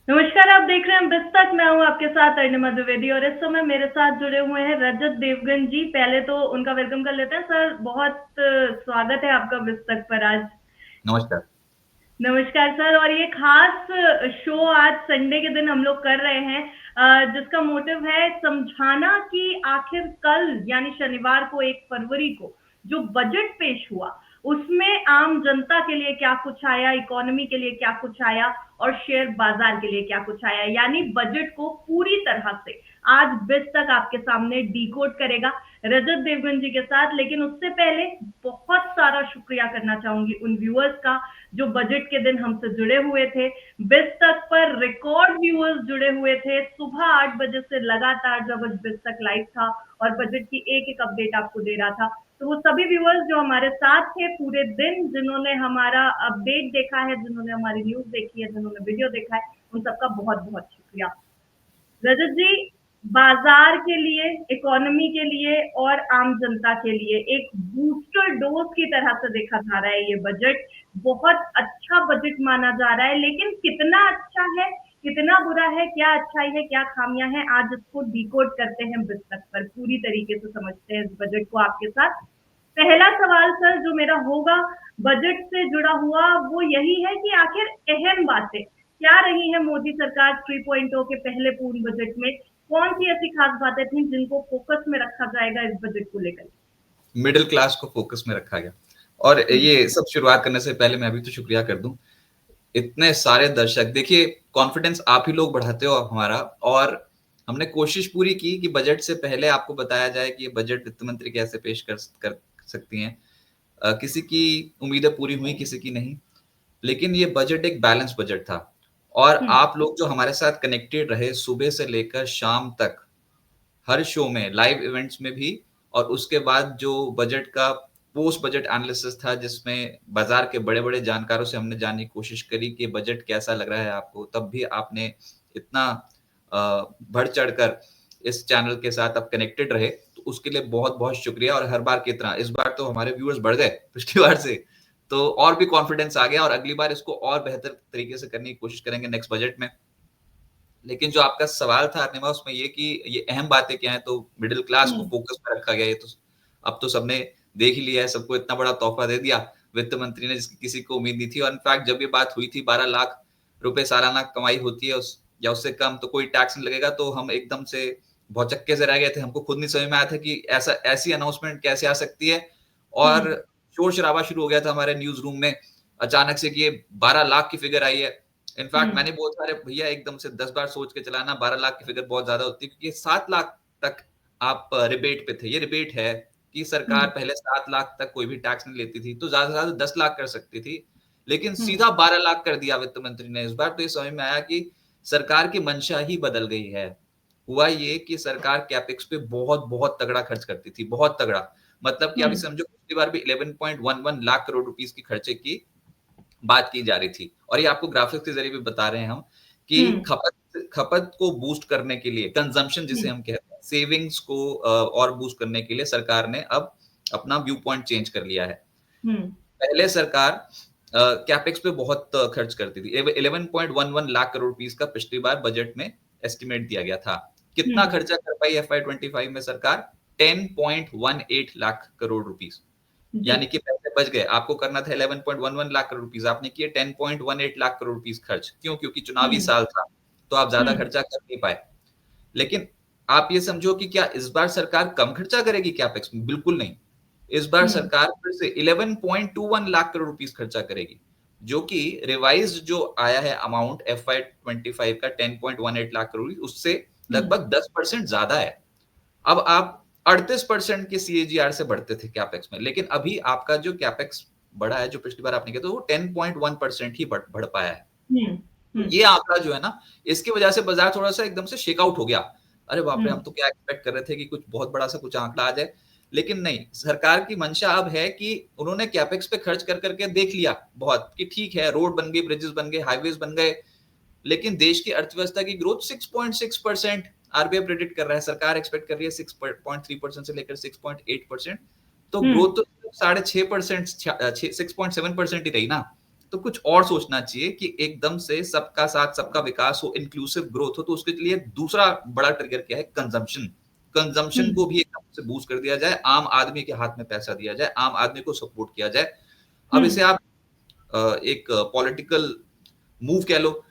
नमस्कार, आप देख रहे हैं बिज तक। मैं हूँ आपके साथ अर्णिमा द्विवेदी और इस समय मेरे साथ जुड़े हुए हैं रजत देवगन जी। पहले तो उनका वेलकम कर लेते हैं। सर, बहुत स्वागत है आपका बिज तक पर आज। नमस्कार। नमस्कार सर। और ये खास शो आज संडे के दिन हम लोग कर रहे हैं, जिसका मोटिव है समझाना कि आखिर कल यानी शनिवार को 1 फरवरी को जो बजट पेश हुआ उसमें आम जनता के लिए क्या कुछ आया, इकोनॉमी के लिए क्या कुछ आया और शेयर बाजार के लिए क्या कुछ आया। यानी बजट को पूरी तरह से आज बिज तक आपके सामने डिकोड करेगा रजत देवगन जी के साथ। लेकिन उससे पहले बहुत सारा शुक्रिया करना चाहूंगी उन व्यूअर्स का जो बजट के दिन हमसे जुड़े हुए थे। बिज तक पर रिकॉर्ड व्यूअर्स जुड़े हुए थे सुबह 8 बजे से लगातार, जब बिज तक लाइव था और बजट की एक एक अपडेट आपको दे रहा था। तो वो सभी व्यूअर्स जो हमारे साथ थे पूरे दिन, जिन्होंने हमारा अपडेट देखा है, जिन्होंने हमारी न्यूज देखी है, जिन्होंने वीडियो देखा है, उन सबका बहुत बहुत शुक्रिया। रजत जी, बाजार के लिए, इकोनॉमी के लिए और आम जनता के लिए एक बूस्टर डोज की तरह से देखा जा रहा है ये बजट। बहुत अच्छा बजट माना जा रहा है, लेकिन कितना अच्छा है, कितना बुरा है, क्या अच्छाई है, क्या खामियां हैं, आज इसको डिकोड करते हैं बिज तक पर। पूरी तरीके से समझते हैं इस बजट को आपके साथ। पहला सवाल सर जो मेरा होगा बजट से जुड़ा हुआ, वो यही है कि आखिर अहम बातें क्या रही है मोदी सरकार 3.0 के पहले पूर्ण बजट में। कौन सी ऐसी खास बातें थी जिनको फोकस में रखा जाएगा इस बजट को लेकर? मिडिल क्लास को फोकस में रखा गया। और हम्म। ये सब शुरुआत करने से पहले मैं भी तो शुक्रिया कर दूं। इतने सारे दर्शक, देखिए, कॉन्फिडेंस आप ही लोग बढ़ाते हो हमारा। और हमने कोशिश पूरी की कि बजट से पहले आपको बताया जाए कि ये बजट वित्त मंत्री कैसे पेश कर सकती हैं। किसी की उम्मीदें पूरी हुई, किसी की नहीं। लेकिन ये बजट एक बैलेंस बजट था। और हम्म। आप लोग जो हमारे साथ कनेक्टेड रहे सुबह से लेकर शाम तक, हर शो में, लाइव इवेंट्स में भी, और उसके बाद जो बजट का पोस्ट बजट एनालिसिस था जिसमें बाजार के बड़े बड़े जानकारों से हमने जानने की कोशिश करी कि बजट कैसा लग रहा है आपको, तब भी आपने इतना बढ़ चढ़कर इस चैनल के साथ आप कनेक्टेड रहे, तो उसके लिए बहुत बहुत शुक्रिया। और हर बार की तरह इस बार तो हमारे व्यूअर्स बढ़ गए पिछली बार से, तो और भी कॉन्फिडेंस आ गया और अगली बार इसको और बेहतर तरीके से करने की कोशिश करेंगे नेक्स्ट बजट में। लेकिन जो आपका सवाल था अनिमा, उसमें ये कि ये अहम बातें क्या हैं, तो मिडिल क्लास को हम्म। फोकस में रखा गया। ये तो अब तो सबने देख ही लिया है, सबको इतना बड़ा तोहफा दे दिया वित्त मंत्री ने जिसकी किसी को उम्मीद नहीं थी। और इनफैक्ट जब ये बात हुई थी 12 लाख रुपए सालाना कमाई होती है या उससे कम तो कोई टैक्स नहीं लगेगा, तो हम एकदम से भौचक्के से रह गए थे। हमको खुद नहीं समझ में आया था कि ऐसी अनाउंसमेंट कैसे आ सकती है। और हम्म। शोर शराबा शुरू हो गया था हमारे न्यूज रूम में अचानक से कि ये 12 लाख की फिगर आई है। इनफैक्ट हम्म। मैंने बोला था, अरे भैया एकदम से 10 बार सोच के चलाना, 12 लाख की फिगर बहुत ज्यादा होती है, क्योंकि 7 लाख तक आप रिबेट पे थे। ये रिबेट है कि सरकार हम्म। पहले 7 लाख तक कोई भी टैक्स नहीं लेती थी, तो ज्यादा से ज्यादा 10 लाख कर सकती थी। लेकिन हम्म। सीधा 12 लाख कर दिया वित्त मंत्री ने इस बार। तो ये समझ में आया कि सरकार की मंशा ही बदल गई है। हुआ ये कि सरकार कैपेक्स पे बहुत बहुत तगड़ा खर्च करती थी, बहुत तगड़ा। मतलब कि अभी हम्म। समझो पिछली बार भी 11.11 लाख करोड़ रुपीस की खर्चे की बात की जा रही थी। और ये आपको ग्राफिक्स के जरिए भी बता रहे हैं हम कि हम्म। खपत खपत को बूस्ट करने के लिए, कंजम्पशन जिसे हम्म। हम कहते हैं, सेविंग्स को और बूस्ट करने के लिए सरकार ने अब अपना व्यू पॉइंट चेंज कर लिया है। हम्म। पहले सरकार कैपेक्स पे बहुत खर्च करती थी। 11.11 लाख करोड़ रुपीस का पिछली बार बजट में एस्टिमेट दिया गया था। कितना हम्म। खर्चा कर पाई FY25 में सरकार? 10.18 लाख करोड़ रुपीस। जी। यानी कि पैसे बच गए। आपको करना था 11.11 लाख करोड़ रुपीस, आपने किए 10.18 लाख करोड़ रुपीस खर्च। क्यों? क्योंकि चुनावी हम्म। साल था, तो आप ज्यादा हम्म। खर्चा कर नहीं पाए। लेकिन आप ये समझो कि क्या इस बार सरकार कम खर्चा करेगी कैपेक्स में? बिल्कुल नहीं। इस बार हम्म। सरकार फिर से 11.21 लाख करोड़ रुपीस खर्चा करेगी, जो कि रिवाइज जो आया है अमाउंट FY25 का 10.18 लाख करोड़, उससे हम्म। लगभग 10% ज्यादा है। अब आप 38% के सीएजीआर से बढ़ते थे कैपेक्स में, लेकिन अभी आपका जो कैपेक्स बढ़ा है, जो पिछली बार आपने किया, तो वो 10.1% ही बढ़ पाया है। हम्म। तो हम्म। ये आंकड़ा जो है ना, इसकी वजह से बाजार थोड़ा सा एकदम से शेक आउट हो गया। अरे बाप रे, हम्म। हम तो क्या एक्सपेक्ट कर रहे थे कि कुछ बहुत बड़ा सा कुछ आंकड़ा आ जाए। लेकिन नहीं, सरकार की मंशा अब है कि उन्होंने कैपेक्स पे खर्च कर करके देख लिया बहुत कि ठीक है, रोड बन गए, ब्रिजेस बन गए, हाईवेज बन गए, लेकिन देश की अर्थव्यवस्था की ग्रोथ 6.6% आरबीआई प्रेडिक्ट कर रहा है, सरकार एक्सपेक्ट कर रही है 6.3% से लेकर 6.8%। तो हम्म। ग्रोथ तो 6.5%, 6.7% ही रही ना। तो कुछ और सोचना चाहिए कि एकदम से सबका साथ सबका विकास हो, इंक्लूसिव ग्रोथ हो, तो उसके लिए दूसरा बड़ा ट्रिगर क्या है, कंजम्पशन। कंजम्पशन को हम्म भी एकदम से बूस्ट कर दिया जाए, आम आदमी के हाथ में पैसा दिया जाए, आम आदमी को सपोर्ट किया जाए। अब हम्म इसे आप एक पॉलिटिकल मूव कह लो,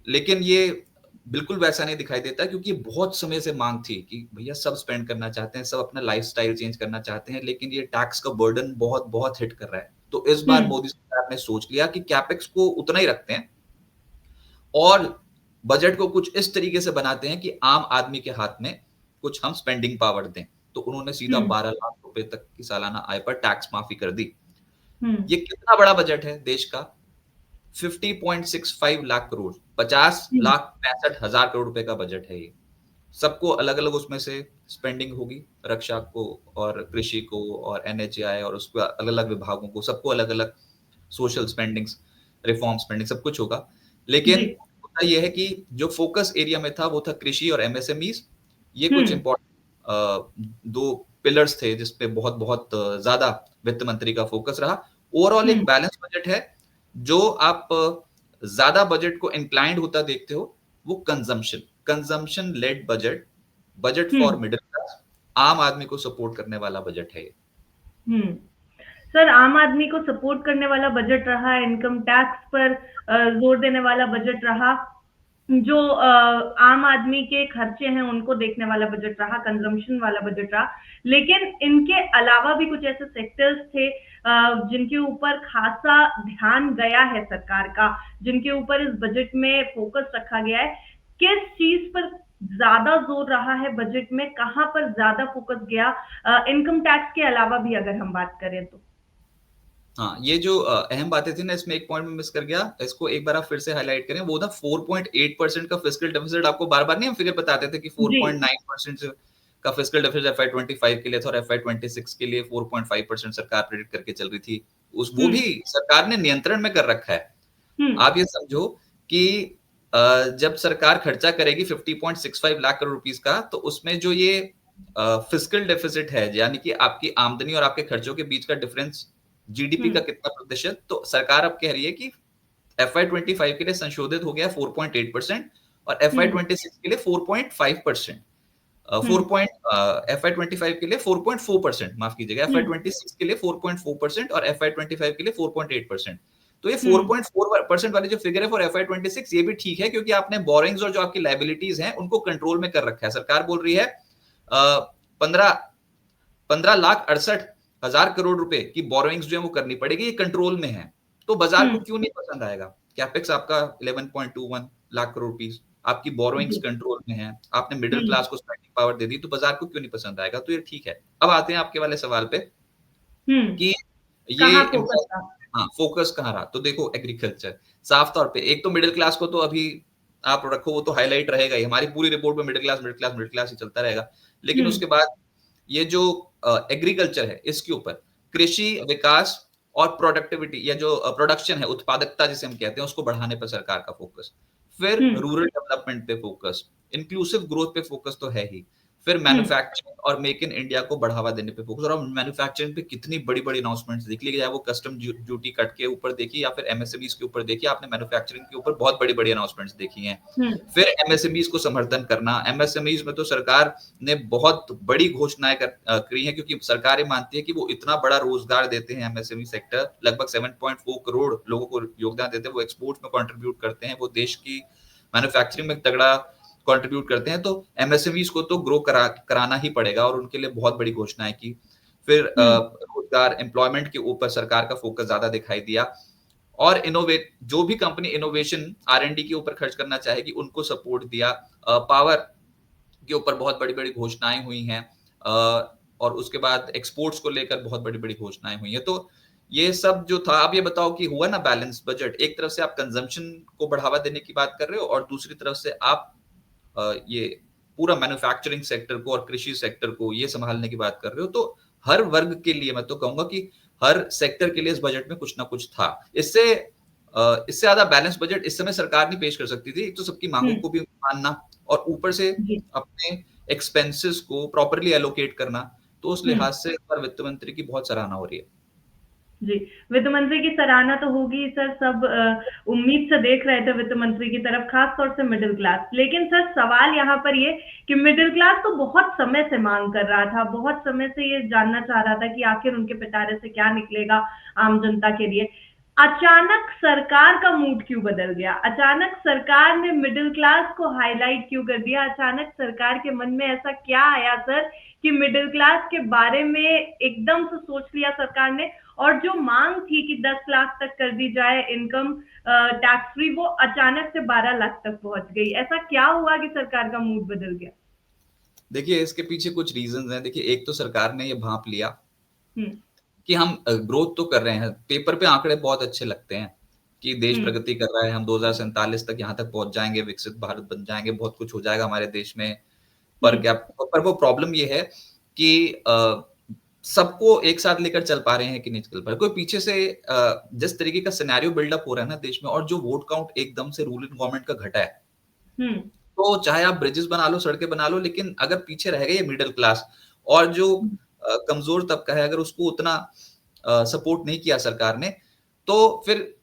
लेकिन ये बिल्कुल वैसा नहीं दिखाई देता, क्योंकि बहुत समय से मांग थी कि भैया सब स्पेंड करना चाहते हैं, सब अपना लाइफस्टाइल चेंज करना चाहते हैं, लेकिन ये टैक्स का बर्डन बहुत बहुत हिट कर रहा है। तो इस बार हम्म मोदी सरकार ने सोच लिया कि कैपेक्स को उतना ही रखते हैं और बजट को कुछ इस तरीके से बनाते हैं कि आम आदमी के हाथ में कुछ हम स्पेंडिंग पावर दें। तो उन्होंने सीधा हम्म 12 लाख रुपए तक की सालाना आय पर टैक्स माफी कर दी। हम्म ये कितना बड़ा बजट है देश का, 50.65 लाख करोड़, 50,65,हजार करोड़ रुपए का बजट है ये। सबको अलग अलग उसमें से स्पेंडिंग होगी, रक्षा को और कृषि को और एनएचएआई और उसके अलग अलग विभागों को, सबको अलग अलग सोशल स्पेंडिंग्स, रिफॉर्म स्पेंडिंग, सब कुछ होगा। लेकिन जी होता यह है कि जो फोकस एरिया में था वो था कृषि और एमएसएमईज। ये कुछ हम्म इंपॉर्टेंट दो पिलर्स थे जिसपे बहुत बहुत ज्यादा वित्त मंत्री का फोकस रहा। ओवरऑल एक हम्म बैलेंस बजट है। जो आप ज्यादा बजट को इंक्लाइंड होता देखते हो वो consumption, consumption led budget, budget for hmm middle class, आम आदमी को सपोर्ट करने वाला बजट है ये। हम्म सर, आम आदमी को सपोर्ट करने वाला बजट रहा, इनकम टैक्स पर जोर देने वाला बजट रहा, जो आम आदमी के खर्चे हैं उनको देखने वाला बजट रहा, कंजम्पशन वाला बजट रहा। लेकिन इनके अलावा भी कुछ ऐसे सेक्टर्स थे जिनके ऊपर खासा ध्यान गया है सरकार का, जिनके ऊपर इस बजट में फोकस रखा गया है। किस चीज पर ज्यादा जोर रहा है बजट में, कहाँ पर ज्यादा फोकस गया, इनकम टैक्स के अलावा भी अगर हम बात करें तो? हाँ, ये जो अहम बातें थी ना, इसमें एक पॉइंट में मिस कर गया, इसको एक बार आप फिर से हाईलाइट करें। वो ना 4.8% का फिस्कल डेफिसिट, आपको बार बार नहीं हम फिगर बताते थे कि जी 4.9% का फिस्कल डेफिसिट FY25 के लिए था और FY26 के लिए 4.5% सरकार प्रेडिक्ट करके चल रही थी। उस वो हम्म भी सरकार ने नियंत्रण में कर रखा है। हम्म आप ये समझो कि जब सरकार खर्चा करेगी 50.65 लाख करोड़ रुपीस का, तो उसमें जो ये फिस्कल डेफिसिट है, यानी कि आपकी आमदनी और आपके खर्चों के बीच का डिफरेंस, जीडीपी का हम्म कितना प्रतिशत, तो सरकार अब कह रही है कि FY25 के लिए संशोधित हो गया 4.8% और हम्म FY26 के लिए 4.5%। फोर हम्म पॉइंट FY25 के लिए 4.4%, माफ कीजिएगा, हम्म FY26 के लिए 4.4% और FY25 के लिए 4.8%। तो ये हम्म 4.4% वाली जो फिगर है फॉर FY26, ये भी ठीक है, क्योंकि आपने बोरिंग्स और जो आपकी लाइबिलिटीज हैं उनको कंट्रोल में कर रखा है। सरकार बोल रही है 15,68,000 करोड़ रुपए की बोरोइंग्स जो है वो करनी पड़ेगी, ये कंट्रोल में है। तो बाजार को हम्म क्यों नहीं पसंद आएगा? कैपेक्स आपका 11.21 लाख करोड़ रुपीस, आपकी बोरोइंग्स जी कंट्रोल में है, आपने मिडिल हम्म क्लास को स्पेंडिंग पावर दे दी, तो बाजार को क्यों नहीं पसंद आएगा? तो ये ठीक है। अब आते हैं आपके वाले सवाल पे हम्म कि ये कहाँ फोकस था? हाँ, फोकस कहाँ रहा? तो देखो, एग्रीकल्चर साफ तौर पे, एक तो मिडिल क्लास को तो अभी आप रखो, वो तो हाईलाइट रहेगा ही, हमारी पूरी रिपोर्ट में middle class middle class middle class ही चलता रहेगा। लेकिन हम्म उसके बाद ये जो एग्रीकल्चर है, इसके ऊपर कृषि विकास और प्रोडक्टिविटी या जो प्रोडक्शन है, उत्पादकता जिसे हम कहते हैं, उसको बढ़ाने पर सरकार का फोकस। फिर हम्म रूरल डेवलपमेंट पे फोकस, इंक्लूसिव ग्रोथ पे फोकस तो है ही। फिर हम्म मैन्युफैक्चरिंग और मेक इन इंडिया को बढ़ावा देने पे फोकस। और मैन्युफैक्चरिंग पे कितनी बड़ी बड़ी अनाउंसमेंट्स देख ली, चाहे वो कस्टम ड्यूटी कट के ऊपर देखी या फिर एमएसएमईज के ऊपर देखी, आपने मैन्युफैक्चरिंग के ऊपर बहुत बड़ी बड़ी अनाउंसमेंट्स देखी हैं। हम्म फिर एमएसएमईज को समर्थन करना, एमएसएमईज में तो सरकार ने बहुत बड़ी घोषणाएं करी हैं, क्योंकि सरकार ये मानती है कि वो इतना बड़ा रोजगार देते हैं। एमएसएमई सेक्टर लगभग 7.4 करोड़ लोगों को योगदान देते हैं, वो एक्सपोर्ट में कंट्रीब्यूट करते हैं, वो देश की मैन्युफैक्चरिंग में तगड़ा कंट्रीब्यूट करते हैं। तो एमएसएमईज को तो ग्रो कराना ही पड़ेगा और उनके लिए बहुत बड़ी घोषणाएं की। फिर हम्म रोजगार, एम्प्लॉयमेंट के ऊपर सरकार का फोकस ज्यादा दिखाई दिया। और इनोवेट, जो भी कंपनी इनोवेशन R&D के ऊपर खर्च करना चाहेगी उनको सपोर्ट दिया। पावर के ऊपर बहुत बड़ी बड़ी घोषणाएं हुई हैं, और उसके बाद एक्सपोर्ट्स को लेकर बहुत बड़ी बड़ी घोषणाएं हुई हैं। तो ये सब जो था, आप ये बताओ कि हुआ ना बैलेंस बजट? एक तरफ से आप कंजम्पशन को बढ़ावा देने की बात कर रहे हो और दूसरी तरफ से आप ये पूरा मैन्युफैक्चरिंग सेक्टर को और कृषि सेक्टर को ये संभालने की बात कर रहे हो। तो हर वर्ग के लिए मैं तो कहूंगा कि हर सेक्टर के लिए इस बजट में कुछ ना कुछ था। इससे ज्यादा बैलेंस बजट इस समय सरकार नहीं पेश कर सकती थी। एक तो सबकी मांगों हम्म को भी मानना और ऊपर से जी अपने एक्सपेंसेस को प्रॉपरली एलोकेट करना। तो उस हम्म लिहाज से इस बार वित्त मंत्री की बहुत सराहना हो रही है। जी, वित्त मंत्री की सराहना तो होगी सर, सब उम्मीद से देख रहे थे वित्त मंत्री की तरफ, खास तौर से मिडिल क्लास। लेकिन सर सवाल यहाँ पर ये कि मिडिल क्लास तो बहुत समय से मांग कर रहा था, बहुत समय से ये जानना चाह रहा था कि आखिर उनके पिटारे से क्या निकलेगा आम जनता के लिए। अचानक सरकार का मूड क्यों बदल गया? अचानक सरकार ने मिडिल क्लास को हाईलाइट क्यों कर दिया? अचानक सरकार के मन में ऐसा क्या आया सर कि मिडिल क्लास के बारे में एकदम से सोच लिया सरकार ने, और जो मांग थी कि 10 लाख तक कर दी जाए इनकम टैक्स फ्री, वो अचानक से 12 लाख तक पहुंच गई। ऐसा क्या हुआ कि सरकार का मूड बदल गया? देखिए, इसके पीछे कुछ रीजंस हैं। देखिए, एक तो सरकार ने ये भांप लिया हम्म। कि हम ग्रोथ तो कर रहे हैं, पेपर पे आंकड़े बहुत अच्छे लगते हैं कि देश हम्म। प्रगति कर रहा है, हम 2047 तक यहाँ तक पहुंच जाएंगे, विकसित भारत बन जाएंगे, बहुत कुछ हो जाएगा हमारे देश में। हम्म। पर वो प्रॉब्लम ये है कि सबको एक साथ लेकर चल पा रहे हैं कि नहीं चल पा रहे। कोई पीछे से जिस तरीके का सिनेरियो बिल्डअप हो रहा है ना देश में, और जो वोट काउंट एकदम से रूलिंग गवर्नमेंट का घटा है, हम्म। तो चाहे आप ब्रिजेस बना लो, सड़कें बना लो, लेकिन अगर पीछे रह गई मिडिल क्लास और जो कमजोर तबका है, अगर उसको उतना सपोर्ट नहीं किया सरकार ने, तो फिर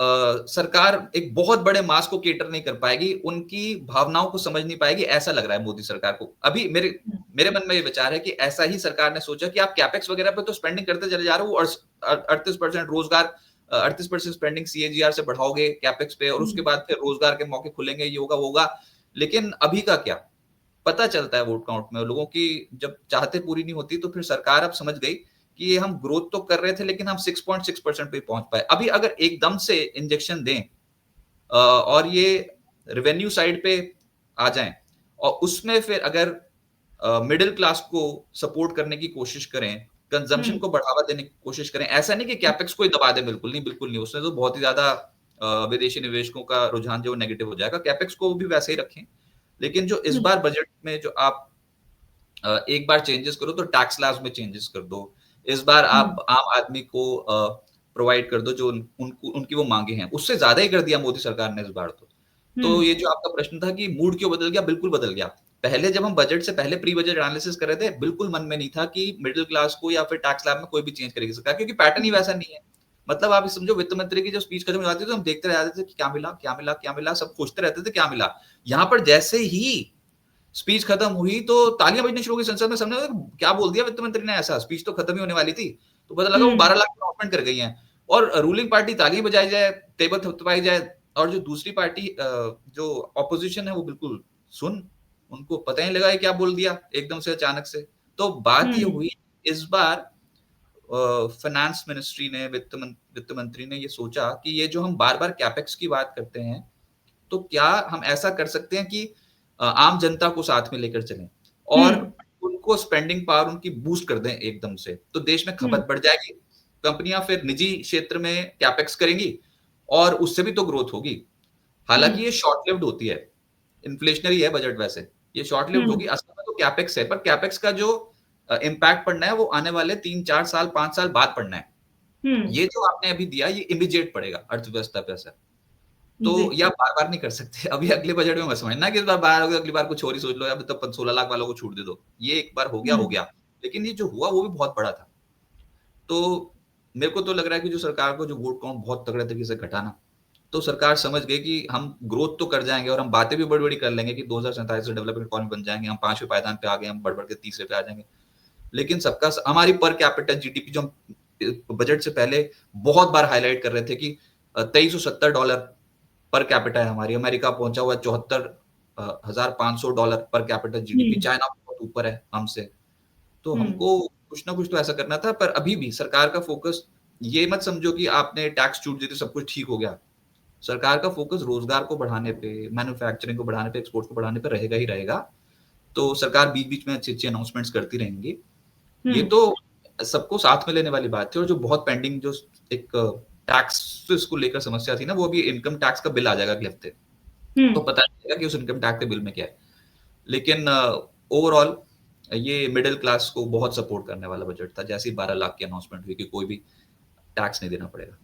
सरकार एक बहुत बड़े मास को केटर नहीं कर पाएगी, उनकी भावनाओं को समझ नहीं पाएगी। ऐसा लग रहा है मोदी सरकार को अभी। मेरे मेरे मन में ये विचार है कि ऐसा ही सरकार ने सोचा कि आप कैपेक्स वगैरह पे तो स्पेंडिंग करते चले जा रहे हो, और 38% रोजगार, 38% स्पेंडिंग सीएजीआर से बढ़ाओगे कैपेक्स पे, और उसके बाद फिर रोजगार के मौके खुलेंगे, ये होगा वो होगा। लेकिन अभी का क्या पता चलता है वोट काउंट में, लोगों की जब चाहते पूरी नहीं होती, तो फिर सरकार अब समझ गई कि ये हम ग्रोथ तो कर रहे थे, लेकिन हम 6.6% पे पहुंच पाए। अभी अगर एकदम से इंजेक्शन दें और ये रेवेन्यू साइड पे आ जाएं, और उसमें फिर अगर मिडिल क्लास को सपोर्ट करने की कोशिश करें, कंजम्पशन को बढ़ावा देने की कोशिश करें, ऐसा नहीं कि कैपेक्स को ही दबा दें, बिल्कुल नहीं, बिल्कुल नहीं। उसमें तो बहुत ही ज्यादा विदेशी निवेशकों का रुझान जो नेगेटिव हो जाएगा। कैपेक्स को भी वैसे ही रखें, लेकिन जो इस बार बजट में जो आप एक बार चेंजेस करो, तो टैक्स लैब्स में चेंजेस कर दो। इस बार आप आम आदमी को प्रोवाइड कर दो जो उनको उनकी वो मांगे हैं, उससे ज्यादा ही कर दिया मोदी सरकार ने इस बार तो ये जो आपका प्रश्न था कि मूड क्यों बदल गया, बिल्कुल बदल गया। पहले जब हम बजट से पहले प्री बजट एनालिसिस कर रहे थे, बिल्कुल मन में नहीं था कि मिडिल क्लास को या फिर टैक्स लैब में कोई भी चेंज करेगी सरकार, क्योंकि पैटर्न ही वैसा नहीं है। मतलब आप समझो, वित्त मंत्री की जो स्पीच खत्म हो जाती थी, तो हम देखते रह जाते थे कि क्या मिला, क्या मिला, क्या मिला, सब पूछते रहते थे क्या मिला। यहाँ पर जैसे ही स्पीच खत्म हुई तो तालियां बजनी शुरू हो गई संसद में। सबने क्या बोल दिया वित्त मंत्री ने, ऐसा स्पीच तो खत्म ही होने वाली थी, तो पता लगा वो 12 लाख अनाउंसमेंट कर गई हैं। और रूलिंग पार्टी तालियां बजाई जाए, टेबल थपथपाई जाए, और जो दूसरी पार्टी जो ऑपोजिशन है वो बिल्कुल सुन, उनको पता ही लगा है क्या बोल दिया एकदम से अचानक से। तो बात ये हुई इस बार फाइनेंस मिनिस्ट्री ने, वित्त मंत्री ने ये सोचा कि ये जो हम बार बार कैपेक्स की बात करते हैं, तो क्या हम ऐसा कर सकते हैं कि आम जनता को साथ में लेकर चलें और उनको स्पेंडिंग पावर उनकी बूस्ट कर दें एकदम से, तो देश में खपत बढ़ जाएगी, कंपनियां फिर निजी क्षेत्र में कैपेक्स करेंगी और उससे भी तो ग्रोथ होगी। हालांकि ये शॉर्ट लिव्ड होती है, इन्फ्लेशनरी है बजट, वैसे ये शॉर्ट लिव्ड होगी। असल में तो कैपेक्स है, पर कैपेक्स का जो इम्पैक्ट पड़ना है वो आने वाले 3-4 साल 5 साल बाद पड़ना है। ये जो आपने अभी दिया ये इमीडिएट पड़ेगा अर्थव्यवस्था पे असर, तो या बार-बार नहीं कर सकते। अभी अगले बजट में मत समझना कि इस बार अगली बार कुछ और ही सोच लो, या तो 16 लाख वालों को छूट दे दो। ये एक बार हो गया। लेकिन ये जो हुआ वो भी बहुत बड़ा था। तो मेरे को तो लग रहा है कि जो सरकार को जो वोट काउंट बहुत तगड़े तरीके से घटाना, तो सरकार समझ गई कि हम ग्रोथ तो कर जाएंगे और हम बातें भी बड़ी-बड़ी कर लेंगे कि 2047 से डेवलपिंग इकोनॉमी बन जाएंगे, हम 5वें पायदान पे आ गए, हम बढ़-बढ़ के तीसरे पे आ जाएंगे। लेकिन हमारी पर कैपिटा जीडीपी जो हम बजट से पहले बहुत बार हाईलाइट कर रहे थे कि $2370 पर कैपिटा है हमारी, अमेरिका पहुंचा हुआ $74,500 पर कैपिटा जीडीपी, चाइना बहुत ऊपर है हमसे। तो हमको कुछ ना कुछ तो ऐसा करना था। पर अभी भी सरकार का फोकस, ये मत समझो कि आपने टैक्स छूट दी तो सब कुछ ठीक हो गया। सरकार का फोकस रोजगार को बढ़ाने पे, मैन्युफैक्चरिंग को बढ़ाने पे, एक्सपोर्ट को बढ़ाने पे रहेगा ही रहेगा। तो सरकार बीच बीच में अच्छी अच्छी अनाउंसमेंट्स करती रहेंगी। ये तो सबको साथ में लेने वाली बात थी। और जो बहुत पेंडिंग जो एक टैक्स को लेकर समस्या थी ना, वो भी इनकम टैक्स का बिल आ जाएगा अगले हफ्ते, तो पता चलेगा कि उस इनकम टैक्स के बिल में क्या है। लेकिन ओवरऑल ये मिडिल क्लास को बहुत सपोर्ट करने वाला बजट था। जैसे ही 12 लाख की अनाउंसमेंट हुई कि कोई भी टैक्स नहीं देना पड़ेगा।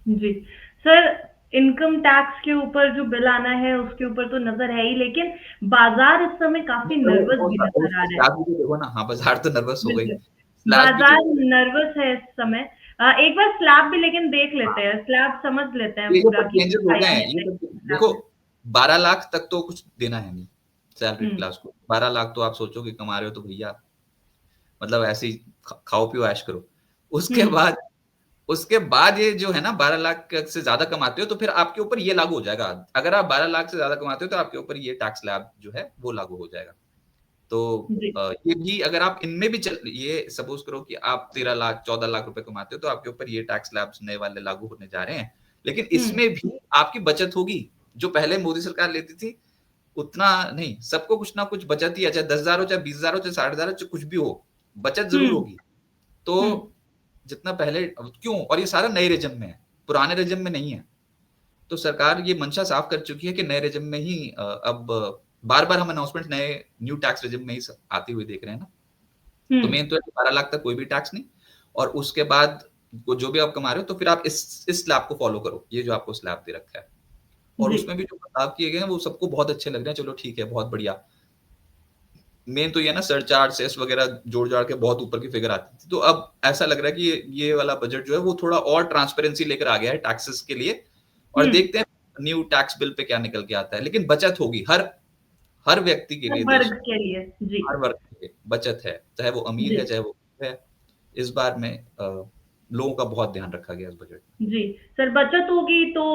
जी सर, इनकम टैक्स के ऊपर जो बिल आना है उसके ऊपर तो नजर है ही, लेकिन बाजार इस समय काफी नर्वस भी नजर आ रहा है। देखो ना, हाँ बाजार तो नर्वस हो गई। बाजार नर्वस है इस समय। एक बार स्लैब भी लेकिन देख लेते हैं, स्लैब समझ लेते हैं ये पूरा सब कि चेंजेस हो कितना गए हैं, यूनिट ये है, सब स्लैब देखो। में। 12 लाख तक तो कुछ देना है नहीं सैलरीड हुँ, क्लास को। 12 लाख तो आप सोचो कि कमा रहे हो तो भैया, मतलब ऐसे ही खाओ पियो ऐश करो। उसके हुँ, बाद उसके बाद ये जो है ना, 12 लाख से ज्यादा कमाते हो तो फिर आपके ऊपर ये लागू हो जाएगा। अगर आप 12 लाख से ज्यादा कमाते हो तो आपके ऊपर ये टैक्स स्लैब जो है वो लागू हो जाएगा। तो जी। ये भी अगर आप इनमें भी ये सपोज करो कि आप 13 लाख 14 लाख रुपए कमाते हो तो आपके ऊपर ये टैक्स स्लैब्स नए वाले लागू होने जा रहे हैं। लेकिन हुँ, इसमें भी आपकी बचत होगी। जो पहले मोदी सरकार लेती थी उतना नहीं, सबको कुछ ना कुछ बचत ही है, चाहे 10,000 हो, चाहे 20,000 हो, चाहे 60,000 हो, चाहे कुछ भी हो, बचत हुँ, जरूर होगी। तो हुँ, जितना पहले, क्यों, और ये सारा नए रेजिम में है, पुराने रेजिम में नहीं है। तो सरकार ये मंशा साफ कर चुकी है कि नए रेजिम में ही अब बार बार हम अनाउंसमेंट नए न्यू टैक्स रेजिम में ही आती हुई देख रहे हैं ना। हुँ, तो मेन तो है कि 12 लाख तक कोई भी टैक्स नहीं, और उसके बाद जो भी आप कमा रहे हो तो फिर आप इस स्लैब को फॉलो करो, ये जो आपको स्लैब दे रखा है। और जी। उसमें भी जो बदलाव किए गए हैं वो सबको बहुत अच्छे लग रहे हैं, चलो ठीक है, बहुत बढ़िया। मेन तो ये ना, सरचार्ज सेस वगैरह जोड़ जाड़ के बहुत ऊपर की फिगर आती थी, तो अब ऐसा लग रहा है कि ये वाला बजट जो है वो थोड़ा और ट्रांसपेरेंसी लेकर आ गया है टैक्सेस के लिए। और हुँ, देखते हैं न्यू टैक्स बिल पे क्या निकल के आता है। लेकिन बचत होगी हर हर व्यक्ति के हर लिए, देश वर्ग के लिए। जी, हर वर्ग के लिए बचत है, चाहे वो अमीर जी। है चाहे वो गरीब है। इस बार में लोगों का बहुत ध्यान रखा गया इस बजट में। जी, सर बचत होगी तो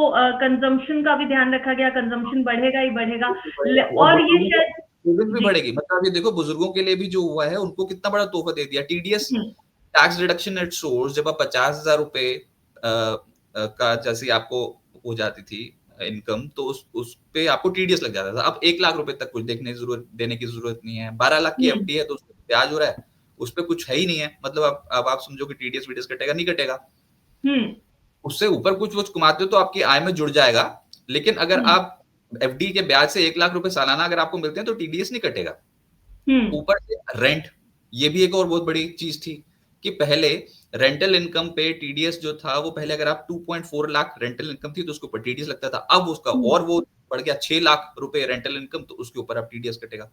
कंज़म्पशन का भी ध्यान रखा गया, कंज़म्पशन बढ़ेगा ही बढ़ेगा। बिल्कुल ल बढ़ेगा। और और ये बुजुर्गों को शायद सेविंग भी जी, बढ़ेगी। मतलब अभी देखो बुजुर्गों के लिए भी जो हुआ है, उनको कितना बड़ा तोहफा दे दिया। TDS hmm, tax deduction at source, जब आप 50,000 रुपए का जैसे आपको हो जाती थी इनकम, तो उस पे आपको टीडीएस लग जाता था। अब 1 लाख रुपए तक कुछ देने की जरूरत नहीं है। 12 लाख की हुँ, एफडी है तो उस पे ब्याज हो रहा है, उस पे कुछ है ही नहीं है। मतलब अब आप समझो कि टीडीएस वीडीएस कटेगा, नहीं कटेगा। हुँ, उससे ऊपर कुछ वो कमाते हो तो आपकी आय में जुड़ जाएगा। लेकिन अगर हुँ, आप एफडी के ब्याज से 1 लाख रुपए सालाना अगर आपको मिलते हैं तो टीडीएस नहीं कटेगा। हुँ, ऊपर से रेंट, ये भी एक और बहुत बड़ी चीज थी कि पहले रेंटल इनकम पे टीडीएस जो था वो, पहले अगर आप 2.4 लाख रेंटल इनकम थी तो उसके ऊपर टीडीएस लगता था। अब उसका हुँ, और वो बढ़ गया 6 लाख रुपए रेंटल इनकम, तो उसके ऊपर अब टीडीएस कटेगा।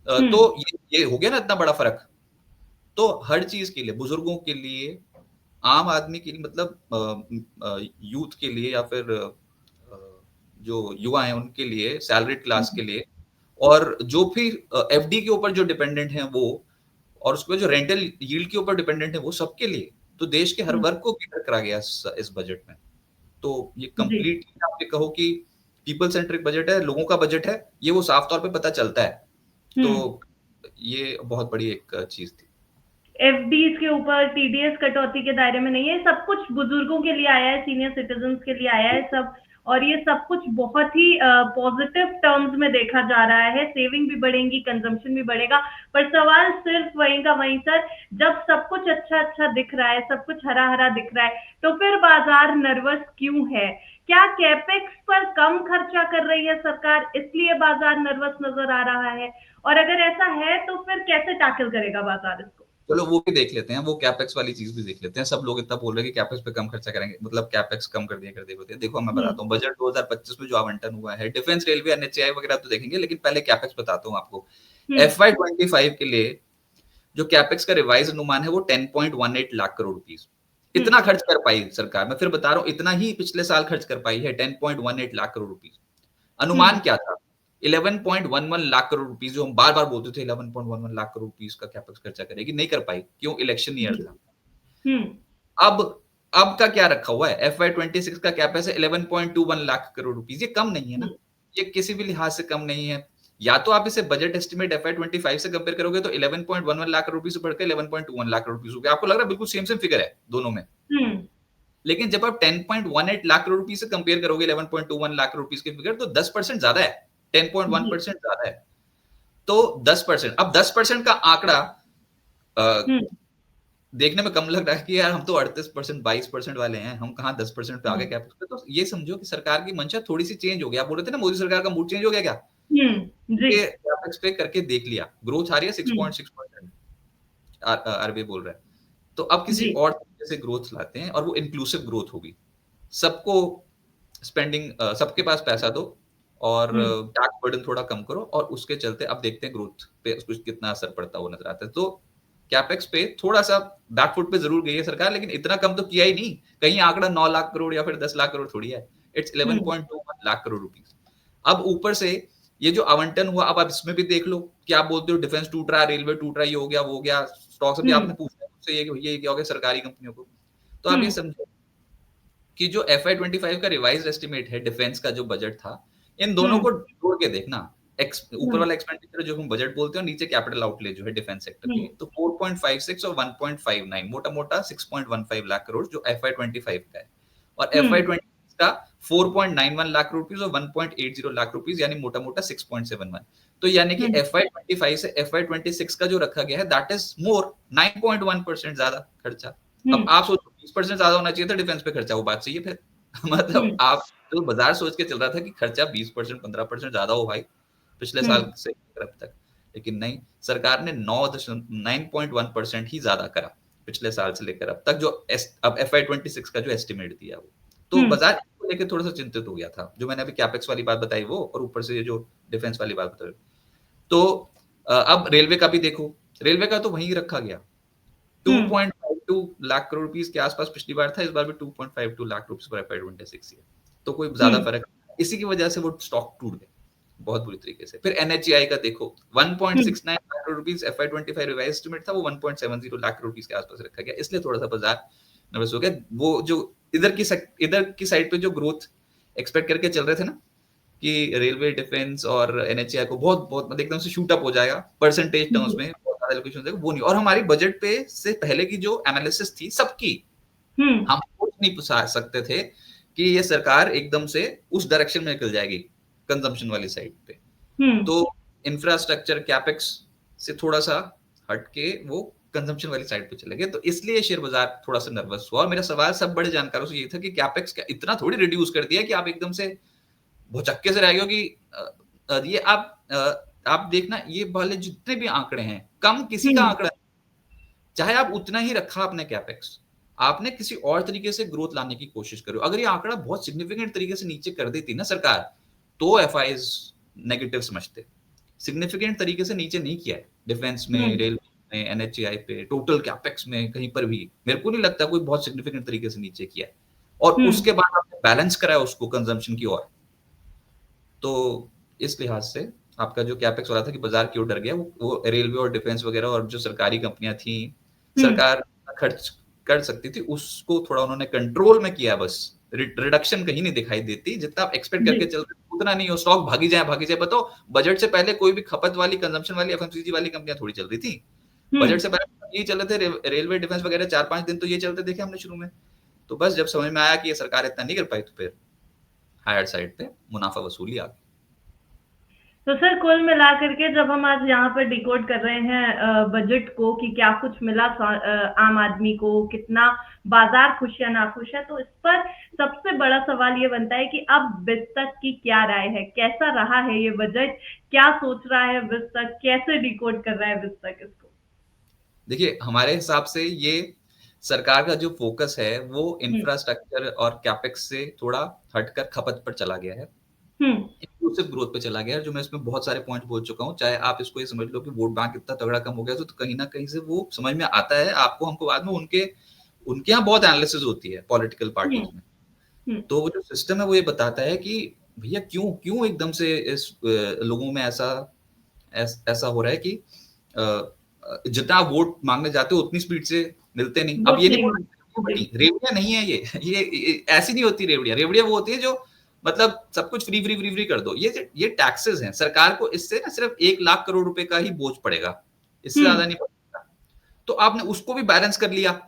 हुँ, तो ये हो गया ना इतना बड़ा फर्क। तो हर चीज के लिए, बुजुर्गों के लिए, आम आदमी के लिए, मतलब यूथ के लिए, या फिर जो युवा हैं उनके लिए, सैलरीड क्लास के हुँ, लिए, और जो भी एफडी के ऊपर जो डिपेंडेंट हैं वो, और उसके जो रेंटल यील्ड के ऊपर डिपेंडेंट है वो, सबके लिए। तो देश के हर हुँ, वर्ग को कैटर करा गया इस बजट में। तो ये जी, कंप्लीटली आप ये कहो कि पीपल सेंट्रिक बजट है, लोगों का बजट है, ये वो साफ तौर पे पता चलता है। हुँ। तो ये बहुत बड़ी एक चीज थी। एफडीज के ऊपर टीडीएस कटौती के दायरे में नहीं है, सब कुछ बुजुर्गों के लिए आया है, सीनियर सिटीजन्स के लिए आया है सब। और ये सब कुछ बहुत ही पॉजिटिव टर्म्स में देखा जा रहा है, सेविंग भी बढ़ेगी, कंजम्पशन भी बढ़ेगा। पर सवाल सिर्फ वहीं का वहीं सर, जब सब कुछ अच्छा अच्छा दिख रहा है, सब कुछ हरा हरा दिख रहा है, तो फिर बाजार नर्वस क्यों है? क्या कैपेक्स पर कम खर्चा कर रही है सरकार, इसलिए बाजार नर्वस नजर आ रहा है? और अगर ऐसा है तो फिर कैसे टैकल करेगा बाजार इसको? चलो वो भी देख लेते हैं, वो कैपेक्स वाली चीज भी देख लेते हैं। सब लोग इतना बोल रहे हैं कि कैपेक्स पे कम खर्चा करेंगे, मतलब कैपेक्स कम कर दिया। देखो मैं हुँ, बताता हूँ, बजट 2025 में जो आवंटन हुआ है, डिफेंस, रेलवे, एनएचएआई वगैरह तो देखेंगे, लेकिन पहले कैपेक्स बताता हूँ आपको। हुँ, FY 25 के लिए जो कैपेक्स का रिवाइज अनुमान है वो 10.18 लाख करोड़ रुपीस। हुँ, इतना खर्च कर पाई सरकार, मैं फिर बता रहा हूँ, इतना ही पिछले साल खर्च कर पाई है, 10.18 लाख करोड़ रुपीस। हुँ, अनुमान क्या था? 11.11 लाख करोड़ रुपीस, जो हम बार बार बोलते थे 11.11 लाख करोड़ रुपीस का कैपेक्स खर्चा करेगी, नहीं कर पाई। क्यों? इलेक्शन ईयर जी, था। हुँ, अब अब का क्या रखा हुआ है? FY 26 का कैपेक्स है 11.21 लाख करोड़ रुपीस। ये कम नहीं है हुँ, ना, ये किसी भी लिहाज से कम नहीं है। या तो आप इसे बजट एस्टिमेट FY 25 से कंपेयर करोगे तो 11.11 लाख करोड़ रुपीस से बढ़कर 11.21 लाख करोड़ रुपीस हो गया। आपको लग रहा है बिल्कुल सेम सेम फिगर है दोनों में। हुँ, लेकिन जब आप 10.18 लाख करोड़ रुपीस से कंपेयर करोगे 11.21 लाख करोड़ रुपीस के फिगर, तो 10% ज्यादा है, जी, 10.1% ज्यादा है। तो 10%, अब 10% का आंकड़ा अ, हुँ, देखने में कम लग रहा है कि यार हम तो 38% 22% वाले हैं, हम कहाँ 10% पे आ हुँ, गए कैपेक्स पे। तो ये समझो कि सरकार की मंशा थोड़ी सी चेंज हो गया। आप बोल रहे थे ना मोदी सरकार का मूड चेंज हो गया क्या? हुँ, जी, ये कैपेक्स पे करके देख लिया, ग्रोथ आ रही है हुँ, 6.6%, आरबीआई बोल रहा है। तो अब किसी जी, और तरीके से ग्रोथ लाते हैं, और वो इंक्लूसिव ग्रोथ होगी। सबको स्पेंडिंग, सबके पास पैसा दो, और हुँ, टैक्स बर्डन थोड़ा कम करो, और उसके चलते अब देखते हैं ग्रोथ पे उसको कितना असर पड़ता हुआ नजर आता है। तो कैपेक्स पे थोड़ा सा बैकफुट पे जरूर गई है सरकार, लेकिन इतना कम तो किया ही नहीं। कहीं आंकड़ा 9 लाख करोड़ या फिर 10 लाख करोड़ थोड़ी है, it's hmm 11.21 lakh crore rupees. अब ऊपर से ये जो आवंटन हुआ, अब आप इसमें भी देख लो कि आप बोलते हो डिफेंस टूट रहा है, रेलवे टूट रहा है, ये हो गया वो हो गया, स्टॉक्स भी आपने हम्म पूछा है मुझसे ये कि भैया ये क्या हो गया सरकारी कंपनियों को। तो आप ये हम्म समझो कि जो FY25 का रिवाइज एस्टिमेट है डिफेंस का जो बजट था, इन दोनों हम्म को जोड़ के देखना, ऊपर हम्म वाला एक्सपेंडिचर जो हम बजट बोलते हैं और नीचे कैपिटल आउटले जो है डिफेंस सेक्टर हम्म के, तो 4.56 और 1.59, मोटा मोटा 6.15 लाख करोड़ जो FY25 का है, और हम्म FY26 का 4.91 लाख रुपीस और 1.80 लाख रुपीस, यानी मोटा मोटा 6.71। तो यानी कि हम्म FY25 से FY26 का जो रखा गया है दैट इज मोर 9.1% ज्यादा खर्चा। अब हम्म आप सोचो 20% ज्यादा होना चाहिए था डिफेंस पे खर्चा, वो बात सही है फिर मतलब आप तो बाजार सोच के चल रहा था कि खर्चा 20% 15% ज्यादा हो भाई पिछले साल हम्म से अब तक, लेकिन नहीं, सरकार ने 9.1% ही ज्यादा करा पिछले साल से लेकर अब तक, जो अब FY26 का जो एस्टिमेट दिया वो, तो हम्म बाजार इसको लेकर थोड़ा सा चिंतित हो गया था, जो मैंने अभी कैपेक्स वाली बात बताई वो, और ऊपर से ये जो डिफेंस वाली बात बताई। तो अब रेलवे का भी देखो, रेलवे का तो वहीं रखा गया, हम्म 2.52 लाख करोड़ रुपीस के आसपास पिछली बार था, इस बार भी 2.52 लाख रुपीस पर FY26 है, तो कोई ज्यादा हम्म फर्क नहीं। इसी की वजह से वो स्टॉक टूट गए बहुत बुरी तरीके से। फिर NHAI का देखो, 1.69 lakh crore rupees FY25 revise estimate था, वो 1.70 लाख करोड़ रुपीस के आसपास रखा गया, इसलिए थोड़ा सा बाजार नर्वस हो गया। वो जो इधर की साइड पे जो ग्रोथ एक्सपेक्ट करके चल रहे थे ना कि रेलवे डिफेंस और NHAI को बहुत बहुत मतलब एकदम से शूट अप हो जाएगा परसेंटेज टर्म्स में, बहुत ज्यादा एलोकेशन हो जाएगा, वो नहीं। और हमारी बजट पे से पहले की जो एनालिसिस थी सबकी, हम्म हम सोच नहीं पुसा सकते थे कि ये सरकार एकदम से उस डायरेक्शन में निकल जाएगी कंजम्पशन वाली साइड पे। हम्म तो इंफ्रास्ट्रक्चर कैपेक्स से थोड़ा सा हट के वो कंजम्पशन वाली साइड पे चले गए, तो इसलिए शेयर बाजार थोड़ा सा नर्वस हुआ। और मेरा सवाल सब बड़े जानकारों से ये था कि कैपेक्स का इतना थोड़ी रिड्यूस कर दिया कि आप एकदम से भौचक्के से रह गए हो कि ये आप देखना ये वाले जितने भी आंकड़े हैं, कम किसी का हम्म आंकड़ा, चाहे आप उतना ही रखा आपने कैपेक्स, आपने किसी और तरीके से ग्रोथ लाने की कोशिश करो। अगर ये आंकड़ा बहुत सिग्निफिकेंट तरीके से नीचे कर देती ना सरकार, तो एफआईज नेगेटिव समझते। सिग्निफिकेंट तरीके से नीचे नहीं किया है डिफेंस में, हम्म रेलवे में, NHAI पे, टोटल कैपेक्स में, कहीं पर भी मेरे को नहीं लगता कोई बहुत सिग्निफिकेंट तरीके से नीचे किया है। और हम्म उसके बाद आपने बैलेंस कराया उसको कंजम्पशन की ओर। तो इस लिहाज से आपका जो कैपेक्स हो रहा था कि बाजार क्यों डर गया, वो रेलवे और डिफेंस वगैरह और जो सरकारी कंपनियां थी, हम्म सरकार खर्च कर सकती थी, उसको थोड़ा उन्होंने कंट्रोल में किया बस। रिडक्शन कहीं नहीं दिखाई देती, जितना आप एक्सपेक्ट जी करके चल रहे उतना नहीं हो, स्टॉक भागी जाए। बताओ बजट से पहले कोई भी खपत वाली कंजम्पशन वाली FMCG वाली कंपनियां थोड़ी चल रही थी। बजट हम्म से पहले ये चल रहे थे, रेलवे डिफेंस वगैरह 4-5 दिन तो ये चलते देखे हमने शुरू में। तो बस जब समझ में आया कि ये सरकार इतना नहीं कर पाई, तो फिर हायर साइड पे मुनाफा वसूली आ गई। तो सर कुल मिलाकर के जब हम आज यहाँ पर डिकोड कर रहे हैं बजट को कि क्या कुछ मिला आम आदमी को, कितना बाजार खुश या नाखुश है, तो इस पर सबसे बड़ा सवाल ये बनता है कि अब बिस्तक की क्या राय है, कैसा रहा है ये बजट, क्या सोच रहा है बिस्तक, कैसे डिकोड कर रहा है बिस्तक इसको। देखिए हमारे हिसाब से ये सरकार का जो फोकस है वो हम्म इंफ्रास्ट्रक्चर और कैपेक्स से थोड़ा हटकर खपत पर चला गया है, हम्म इंक्लूसिव ग्रोथ पे चला गया है। जो मैं इसमें बहुत सारे पॉइंट बोल चुका हूँ, चाहे आप इसको ये समझ लो कि वोट बैंक इतना तगड़ा कम हो गया, तो कहीं ना कहीं से वो समझ में आता है आपको हमको बाद में। उनके उनके यहाँ बहुत एनालिसिस होती है पॉलिटिकल हम्म पार्टीज में, हम्म तो वो जो सिस्टम है वो ये बताता है कि भैया क्यों क्यों एकदम से इस लोगों में ऐसा हो रहा है कि जितना आप वोट मांगने जाते हो उतनी स्पीड से मिलते नहीं। अब वोट ये नहीं नहीं बोल मिली जी। रहे रेवड़िया नहीं है ये ऐसी नहीं होती रेवड़िया। रेवड़िया वो होती है जो मतलब सब कुछ फ्री फ्री फ्री फ्री कर दो। ये टैक्सेस हैं, सरकार को इससे ना सिर्फ 1 लाख करोड़ रुपए का ही बोझ पड़ेगा, इससे हम्म ज्यादा नहीं पड़ेगा। तो आपने उसको भी बैलेंस कर लिया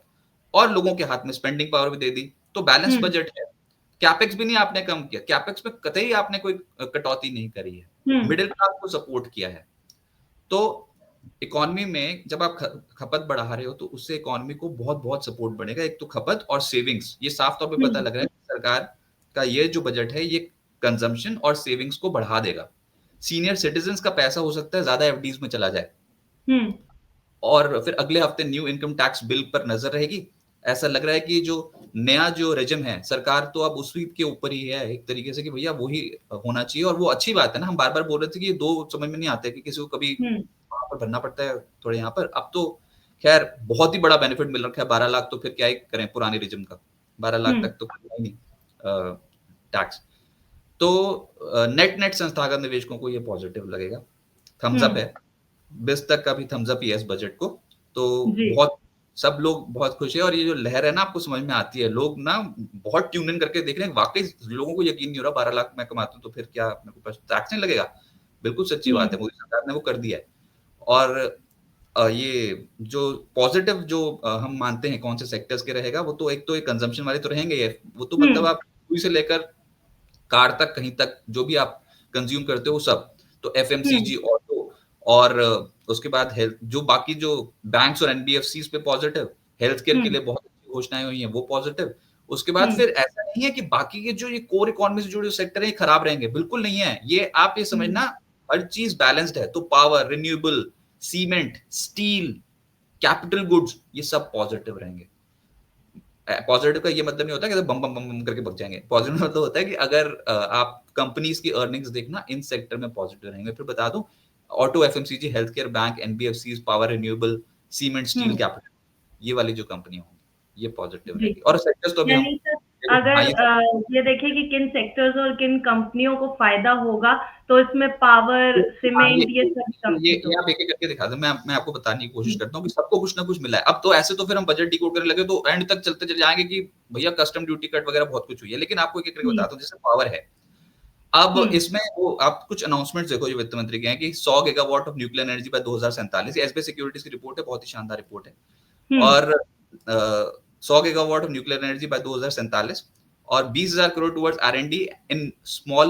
और लोगों के हाथ में स्पेंडिंग पावर भी दे दी, तो बैलेंस हम्म बजट है। कैपेक्स भी नहीं आपने कम किया, कैपेक्स में कतई आपने कोई कटौती नहीं करी है, हम्म मिडिल क्लास को सपोर्ट किया है। तो इकोनॉमी में जब आप खपत बढ़ा रहे हो तो उससे इकोनॉमी को बहुत बहुत सपोर्ट बढ़ेगा। एक तो खपत और सेविंग्स, ये साफ तौर पे पता हम्म लग रहा है कि सरकार का ये जो बजट है ये कंजम्पशन और सेविंग्स को बढ़ा देगा। सीनियर सिटीजन्स का पैसा हो सकता है ज्यादा एफडीज में चला जाए, हम्म और फिर अगले हफ्ते न्यू इनकम टैक्स बिल पर नजर रहेगी। ऐसा लग रहा है कि जो नया जो रेजिम है, सरकार तो अब उसी के ऊपर ही है एक तरीके से कि भैया वही होना चाहिए। और वो अच्छी बात है ना, हम बार बार बोल रहे थे कि ये दो समझ में नहीं आते कि किसी को कभी हम्म वहां पर भरना पड़ता है थोड़े यहाँ पर। अब तो खैर बहुत ही बड़ा बेनिफिट मिल रखा है, 12 लाख तो फिर क्या ही करें पुराने रिजिम का, 12 लाख तक तो कोई नहीं टैक्स। तो नेट नेट संस्थागत निवेशकों को ये पॉजिटिव लगेगा, थम्स अप है, 20 तक का भी थम्स अप ही है इस बजट को। तो जी बहुत सब लोग बहुत खुश है, और ये जो लहर है ना आपको समझ में आती है, लोग ना बहुत ट्यून इन करके देख रहे हैं, वाकई लोगों को यकीन नहीं हो रहा 12 लाख मैं कमाता हूँ तो फिर क्या मेरे को पास टैक्स नहीं लगेगा। बिल्कुल सच्ची बात है, मोदी सरकार ने वो कर दिया है। और ये जो पॉजिटिव जो हम मानते हैं कौन से सेक्टर्स के रहेगा, वो तो एक तो एक कंजम्पशन वाले तो रहेंगे ही, वो तो मतलब आप सुई से लेकर कार तक कहीं तक जो भी आप कंज्यूम करते हो सब, तो एफएमसीजी, ऑटो, और उसके बाद हेल्थ, जो बाकी जो बैंक्स और एनबीएफसी पे पॉजिटिव, हेल्थ केयर के लिए बहुत अच्छी घोषणाएं हुई हैं वो पॉजिटिव। उसके बाद फिर ऐसा नहीं है कि बाकी के जो ये कोर इकोनॉमी से जुड़े सेक्टर है ये खराब रहेंगे, बिल्कुल नहीं है। ये आप ये समझना हर चीज बैलेंस्ड है, तो power, renewable, cement, steel, capital goods, ये सब पॉजिटिव रहेंगे। पॉजिटिव का ये मतलब नहीं होता कि बम बम बम बम करके बच जाएंगे, पॉजिटिव मतलब होता है कि अगर आप कंपनीज की अर्निंग्स देखना इन सेक्टर में पॉजिटिव रहेंगे। फिर बता दूं, auto, FMCG, health care, bank, NBFC, power, renewable, cement, steel, capital, ये वाली जो कंपनियां होंगी ये पॉजिटिव जी रहेंगी। और सेक्टर्स तो अभी हम यानी सर अगर ये देखें कि किन सेक्टर्स और किन कंपनियों को फायदा होगा, तो इसमें पावर, सीमेंट, ये सभी कंपनीज ये आप एक-एक करके दिखा दो। मैं आपको बताने की कोशिश करता हूँ कि सबको कुछ ना कुछ मिला है। अब तो ऐसे तो फिर हम बजट डिकोड करने लगे तो एंड तक चलते चले जाएंगे कि भैया कस्टम ड्यूटी कट वगैरह बहुत कुछ हुई है, लेकिन आपको एक-एक करके बताता हूँ। जैसे पावर है, अब इसमें वो आप कुछ अनाउंसमेंट्स देखो जो वित्त मंत्री के हैं कि 100 gigawatt of nuclear energy by 2047, ये एसबीआई सिक्योरिटीज की रिपोर्ट है, बहुत ही शानदार रिपोर्ट है। और 100 gigawatt of nuclear energy by 2047 और 20,000 crore towards R and D in small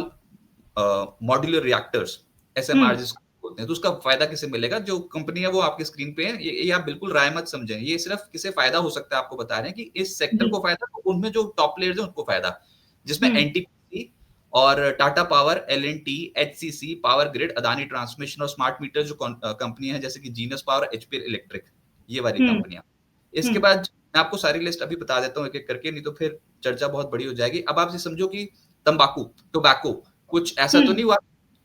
modular reactors, SMR जिसको बोलते हैं। तो उसका फायदा किसे मिलेगा? जो कंपनी है वो आपके स्क्रीन पे है, ये आप बिल्कुल राय मत समझें, ये सिर्फ किसे फायदा हो सकता है आपको बता रहे हैं कि इस सेक्टर को फायदा, तो उनमें जो टॉप प्लेयर्स हैं उनको फायदा, जिसमें एनटीपीसी और Tata power, L&T, HCC, power grid, Adani transmission और स्मार्ट मीटर जो कंपनी है जैसे कि जीनस पावर, एचपी इलेक्ट्रिक, ये वाली कंपनियां। इसके बाद मैं आपको सारी लिस्ट अभी बता देता हूँ एक एक करके, नहीं तो फिर चर्चा बहुत बड़ी हो जाएगी। अब आप ये समझो कि तंबाकू, टोबैको, कुछ ऐसा तो नहीं हुआ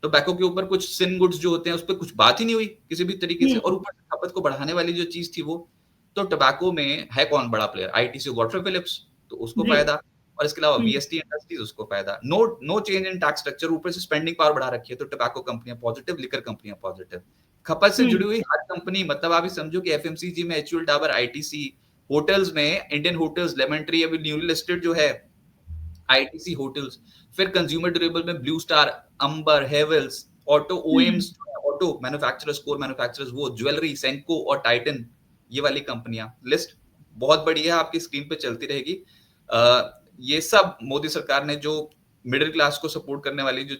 टोबैको के ऊपर कुछ सिन गुड्स जो होते हैं उस पर कुछ बात ही नहीं हुई किसी भी तरीके से, और ऊपर खपत को बढ़ाने वाली जो चीज थी वो, तो टोबैको में है कौन बड़ा प्लेयर? आईटीसी, गॉडफ्रे फिलिप्स, तो उसको फायदा। और इसके अलावा वीएसटी इंडस्ट्रीज, उसको फायदा। No change in tax structure, ऊपर से स्पेंडिंग पावर बढ़ा रखी है, तो टोबैको कंपनियां पॉजिटिव, लिकर कंपनियां पॉजिटिव। खपत से जुड़ी हुई हर कंपनी, मतलब आप ये समझो कि एफएमसीजी में एचयूएल, डाबर, आईटीसी, होटल्स में इंडियन होटल्स, लेमन ट्री अभी न्यूली लिस्टेड जो है, आईटीसी होटल्स, फिर कंज्यूमर ड्यूरेबल में Blue Star, Amber, Havells, auto OEMs, auto manufacturers, core manufacturers, वो ज्वेलरी, सेंको और टाइटन, ये वाली कंपनियां। लिस्ट बहुत बड़ी है, आपकी स्क्रीन पे चलती रहेगी। ये सब मोदी सरकार ने जो मिडिल क्लास को सपोर्ट करने वाली जो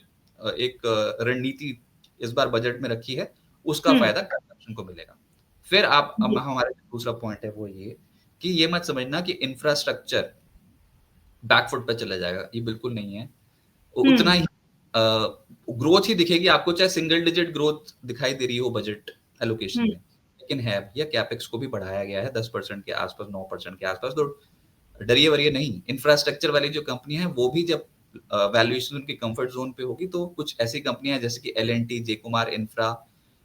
एक रणनीति इस बार बजट में रखी है, उसका फायदा कंजम्पशन को मिलेगा। फिर आप, अब हमारा दूसरा पॉइंट है वो ये कि ये मत समझना कि इंफ्रास्ट्रक्चर बैकफुट पे चला जाएगा, ये बिल्कुल नहीं है। उतना ही ग्रोथ ही दिखेगी आपको, चाहे सिंगल डिजिट ग्रोथ दिखाई दे रही हो बजट एलोकेशन में, लेकिन है भैया कैपेक्स को भी बढ़ाया गया है 10% के आसपास, 9% के आसपास। तो डरिए वरिए नहीं, इंफ्रास्ट्रक्चर वाली जो कंपनी है वो भी जब वैल्यूएशन उनकी कंफर्ट जोन पे होगी, तो कुछ ऐसी कंपनियां जैसे कि L and T, J Kumar Infra,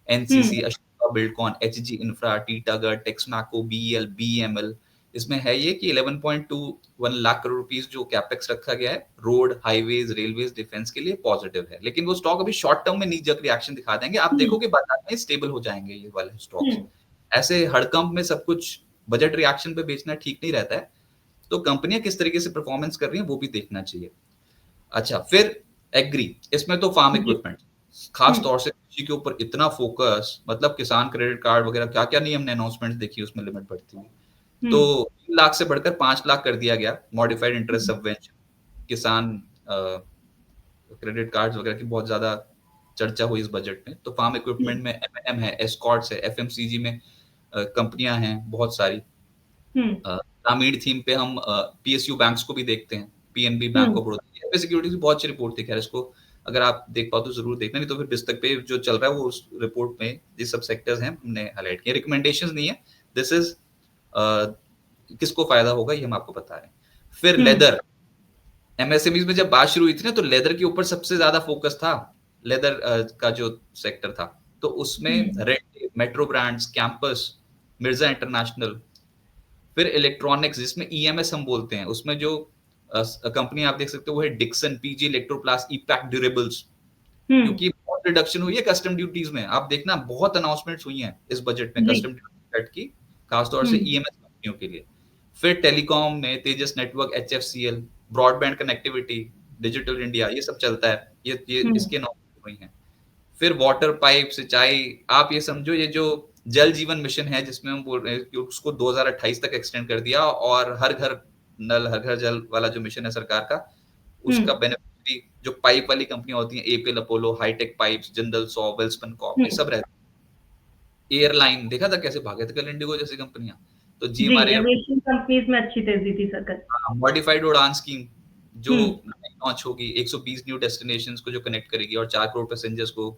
NCC, Ashoka Buildcon, HG Infra, Titagarh, Texmaco, BEL, BML, इसमें है ये कि 11.21 लाख करोड़ रुपीस जो कैपेक्स रखा गया है रोड, हाईवेज, रेलवेज, डिफेंस के लिए, पॉजिटिव है। लेकिन वो स्टॉक अभी शॉर्ट टर्म में नी जक रिएक्शन दिखा देंगे, आप देखोगे बाजार में स्टेबल हो जाएंगे ये वाले स्टॉक्स। ऐसे हड़कंप में सब कुछ बजट रिएक्शन पे बेचना ठीक नहीं रहता है, तो कंपनियां किस तरीके से परफॉर्मेंस कर रही हैं वो भी देखना चाहिए। अच्छा, फिर एग्री, इसमें तो फार्म इक्विपमेंट, खास तौर से कृषि के ऊपर इतना फोकस, मतलब किसान क्रेडिट कार्ड वगैरह क्या क्या नहीं हमने अनाउंसमेंट देखी उसमें लिमिट बढ़ती हुई, तो 3 लाख से बढ़कर 5 लाख कर दिया गया मॉडिफाइड इंटरेस्ट सबवेंशन। किसान क्रेडिट कार्ड्स वगैरह की बहुत ज्यादा चर्चा हुई इस बजट में। तो फार्म इक्विपमेंट में एमएनएम है, एस्कॉर्ट्स है, एफएमसीजी में कंपनियां हैं बहुत सारी। ग्रामीण थीम पे हम पीएसयू बैंक्स को भी देखते हैं, PNB, bank of Baroda, securities की बहुत अच्छी रिपोर्ट थी। खैर इसको अगर आप देख पाओ तो जरूर देखना, नहीं तो फिर पुस्तक पे जो चल रहा है वो उस रिपोर्ट में ये सब सेक्टर्स हैं हमने हाईलाइट किए। रिकमेंडेशंस नहीं है, दिस इज किसको फायदा होगा ये हम आपको बता रहे हैं। फिर लेदर, एमएसएमईज में जब बात शुरू हुई थी ना, तो लेदर के ऊपर सबसे ज्यादा फोकस था, लेदर का जो सेक्टर था, तो उसमें red, metro brands, campus, Mirza international. फिर इलेक्ट्रॉनिक्स जिसमें ईएमएस हम बोलते हैं, उसमें जो कंपनी आप देख सकते हो वो है Dixon, PG Electroplast, Epack Durables. Hmm. क्योंकि बहुत रिडक्शन हुई है कस्टम ड्यूटीज में, आप देखना बहुत अनाउंसमेंट्स हुई हैं इस बजट में जी। कस्टम ड्यूटी कट की, खासतौर से हम्म। ईएमएस कंपनियों के लिए। फिर टेलीकॉम में Tejas network, HFCL, broadband connectivity, digital India, ये सब चलता है, ये हम्म। इसके अनाउंसमेंट हुई हैं। फिर वाटर पाइप, सिंचाई, आप ये समझो ये जो जल जीवन मिशन है जिसमें हम बोल रहे हैं कि उसको 2028 तक एक्सटेंड कर दिया, और हर घर नल हर घर जल वाला जो मिशन है सरकार का, उसका हम्म। बेनिफिशियरी जो पाइप वाली कंपनियां होती हैं, APL Apollo, hitech pipes, Jindal saw, Welspun corp, ये हम्म। सब रहते हैं। एयरलाइन देखा था कैसे भागे थे कल इंडिगो जैसी कंपनियां। तो जी, जीएमआरए, एविएशन कंपनीज में अच्छी तेजी थी सर। मॉडिफाइड उड़ान स्कीम जो हम्म। लॉन्च होगी, 120 न्यू डेस्टिनेशंस को जो कनेक्ट करेगी और 4 करोड़ पैसेंजर्स को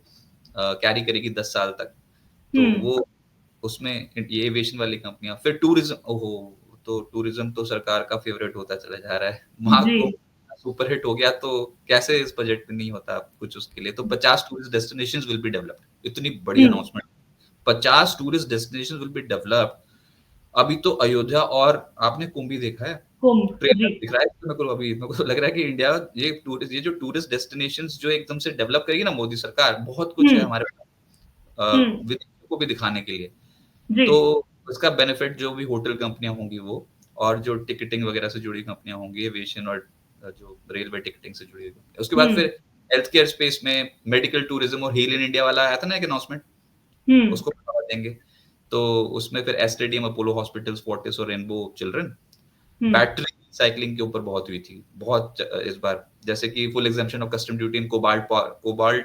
कैरी करेगी 10 साल तक। तो हम्म। वो उसमें ये एविएशन वाली कंपनियां। फिर टूरिज्म, ओहो, तो टूरिज्म तो सरकार का फेवरेट होता चला जा रहा है। जी। महाकुंभ सुपर हिट हो गया, तो कैसे इस बजट में नहीं होता कुछ उसके लिए। तो 50 tourist destinations will be developed, इतनी बड़ी hmm. Announcement. 50 tourist destinations will be developed. अभी तो अयोध्या, और आपने कुंभ भी देखा है, कुंभ। ट्रेलर जी। दिख रहा है, तो मेरे को तो लग रहा है कि इंडिया ये जो टूरिस्ट डेस्टिनेशंस जो एकदम से डेवलप करेगी ना मोदी सरकार, बहुत कुछ है हम्म। हमारे हम्म। विदेशों को भी दिखाने के लिए। जी। तो उसका बेनिफिट जो भी होटल कंपनियां होंगी वो, और जो टिकटिंग वगैरह से जुड़ी कंपनियां होंगी, एविएशन और जो रेलवे टिकटिंग से जुड़ी हुई। उसके बाद हम्म। फिर हेल्थ केयर स्पेस में मेडिकल टूरिज्म और हील इन इंडिया वाला आया था ना एक अनाउंसमेंट, हम्म। उसको बढ़ावा देंगे। तो उसमें फिर एस्टेडियम, अपोलो हॉस्पिटल्स, फोर्टिस और रेनबो चिल्ड्रन। हम्म। बैटरी साइकिलिंग के ऊपर बहुत हुई थी, बहुत इस बार, जैसे कि full exemption of custom duty in cobalt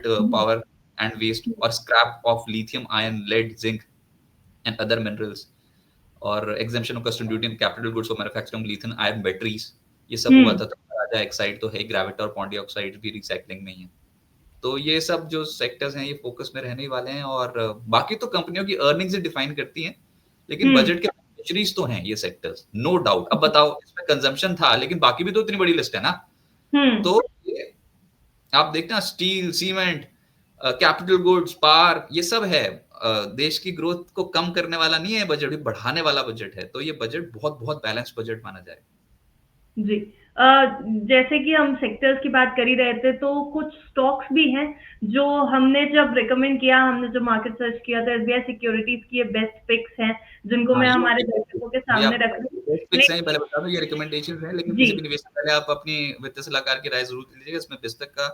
hmm. Power and waste, और scrap of lithium ion, lead, zinc and other minerals, और exemption of custom duty in capital goods for manufacturing lithium ion batteries. ये सब हुआ हम्म। था। तो राजा Exide तो है, ग्रेविटा और पॉन्डी ऑक्साइड भी रिसाइकलिंग में ही है। तो ये सब जो सेक्टर्स हैं ये फोकस में रहने वाले हैं, और बाकी तो कंपनियों की अर्निंग से डिफाइन करती हैं, लेकिन हम्म। बजट के बेनिफिशियरीज तो हैं ये सेक्टर्स, नो डाउट। अब बताओ, इसमें कंजम्पशन था, लेकिन बाकी भी तो इतनी बड़ी लिस्ट है ना। हम्म। तो ये आप देखना, steel, cement, capital goods, power, ये सब है। देश की ग्रोथ को कम करने वाला नहीं है बजट, ये बढ़ाने वाला बजट है। तो ये बजट बहुत बहुत बैलेंस बजट माना जाए। जी। अ, जैसे कि हम सेक्टर्स की बात कर ही रहे थे, तो कुछ स्टॉक्स भी हैं जो हमने जब रिकमेंड किया, हमने जब मार्केट सर्च किया तो एसबीआई सिक्योरिटीज की ये बेस्ट पिक्स हैं जिनको हाँ, मैं ये हमारे दर्शकों के ये सामने आप रख रही हूँ। बेस्ट पिक्स हैं, पहले लेकिन बता दो, ये रिकमेंडेशंस हैं, लेकिन जी, किसी भी निवेश से पहले आप अपनी वित्तीय सलाहकार की राय जरूर लीजिएगा। इसमें पुस्तक का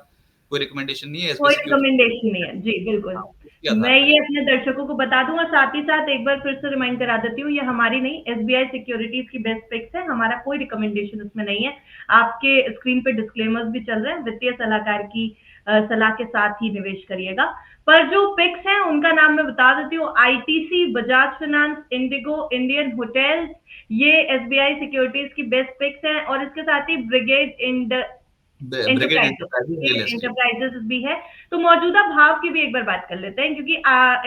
कोई रिकमेंडेशन नहीं है, कोई एसबीआई सिक्योरिटी। रिकमेंडेशन नहीं है। जी, बिल्कुल। हाँ, उसके आधार मैं पर ये है। अपने दर्शकों को बता दूँ, और साथ ही साथ एक बार फिर से रिमाइंड करा देती हूँ, ये हमारी नहीं, एसबीआई सिक्योरिटीज की बेस्ट पिक्स है, हमारा कोई रिकमेंडेशन इसमें नहीं है। आपके स्क्रीन पे डिस्क्लेमर्स भी चल रहे हैं, वित्तीय सलाहकार की सलाह के साथ ही निवेश करिएगा। पर जो पिक्स हैं उनका नाम मैं बता देती हूँ, ITC, Bajaj finance, Indigo, Indian hotels, ये एसबीआई सिक्योरिटीज की बेस्ट पिक्स हैं, और इसके साथ ही ब्रिगेड ब्रिगेड एंटरप्राइजेस, एंटरप्राइजेज ये रियल एस्टेट। एंटरप्राइजेस भी है। तो मौजूदा भाव की भी एक बार बात कर लेते हैं, क्योंकि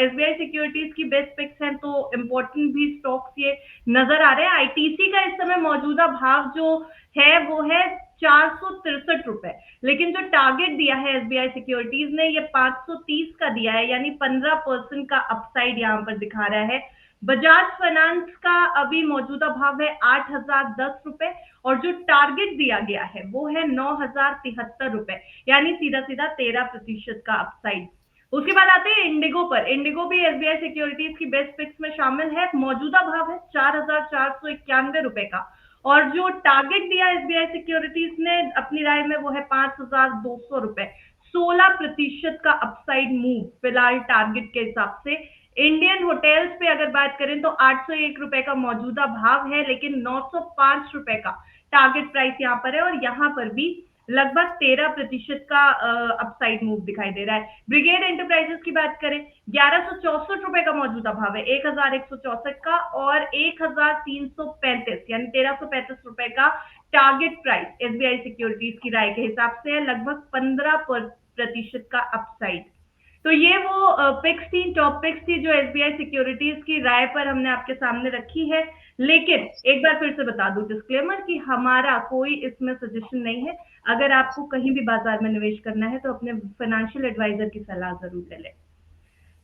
एसबीआई सिक्योरिटीज की बेस्ट पिक्स हैं तो इम्पोर्टेंट भी स्टॉक्स ये नजर आ रहे हैं। आईटीसी का इस समय मौजूदा भाव जो है वो है 463 रुपए, लेकिन जो टारगेट दिया है एसबीआई सिक्योरिटीज ने ये 530 का दिया है, यानी 15% का अपसाइड यहाँ पर दिखा रहा है। बजाज फाइनेंस का अभी मौजूदा भाव है 8,010 रुपए, और जो टारगेट दिया गया है वो है 9,073 रुपए, यानी सीधा सीधा 13% का अपसाइड। उसके बाद आते हैं इंडिगो पर। इंडिगो भी एसबीआई सिक्योरिटीज की बेस्ट पिक्स में शामिल है, मौजूदा भाव है 4,491 रुपए का, और जो टारगेट दिया एसबीआई सिक्योरिटीज ने अपनी राय में वो है 5,200 रुपए, 16% का अपसाइड मूव फिलहाल टारगेट के हिसाब से। इंडियन होटल्स पे अगर बात करें तो 801 रुपए का मौजूदा भाव है, लेकिन 905 रुपए का टारगेट प्राइस यहाँ पर है, और यहाँ पर भी लगभग 13% का अपसाइड मूव दिखाई दे रहा है। ब्रिगेड एंटरप्राइजेस की बात करें, 1164 रुपए का मौजूदा भाव है, 1164 का, और 1335 यानी 1335 रुपए का टारगेट प्राइस एसबीआई सिक्योरिटीज की राय के हिसाब से है, लगभग 15% का अपसाइड। तो ये वो पिक्स थी, टॉप पिक्स थी जो एसबीआई सिक्योरिटीज की राय पर हमने आपके सामने रखी है। लेकिन एक बार फिर से बता दूं डिस्क्लेमर कि हमारा कोई इसमें सजेशन नहीं है। अगर आपको कहीं भी बाजार में निवेश करना है तो अपने फाइनेंशियल एडवाइजर की सलाह जरूर ले लें।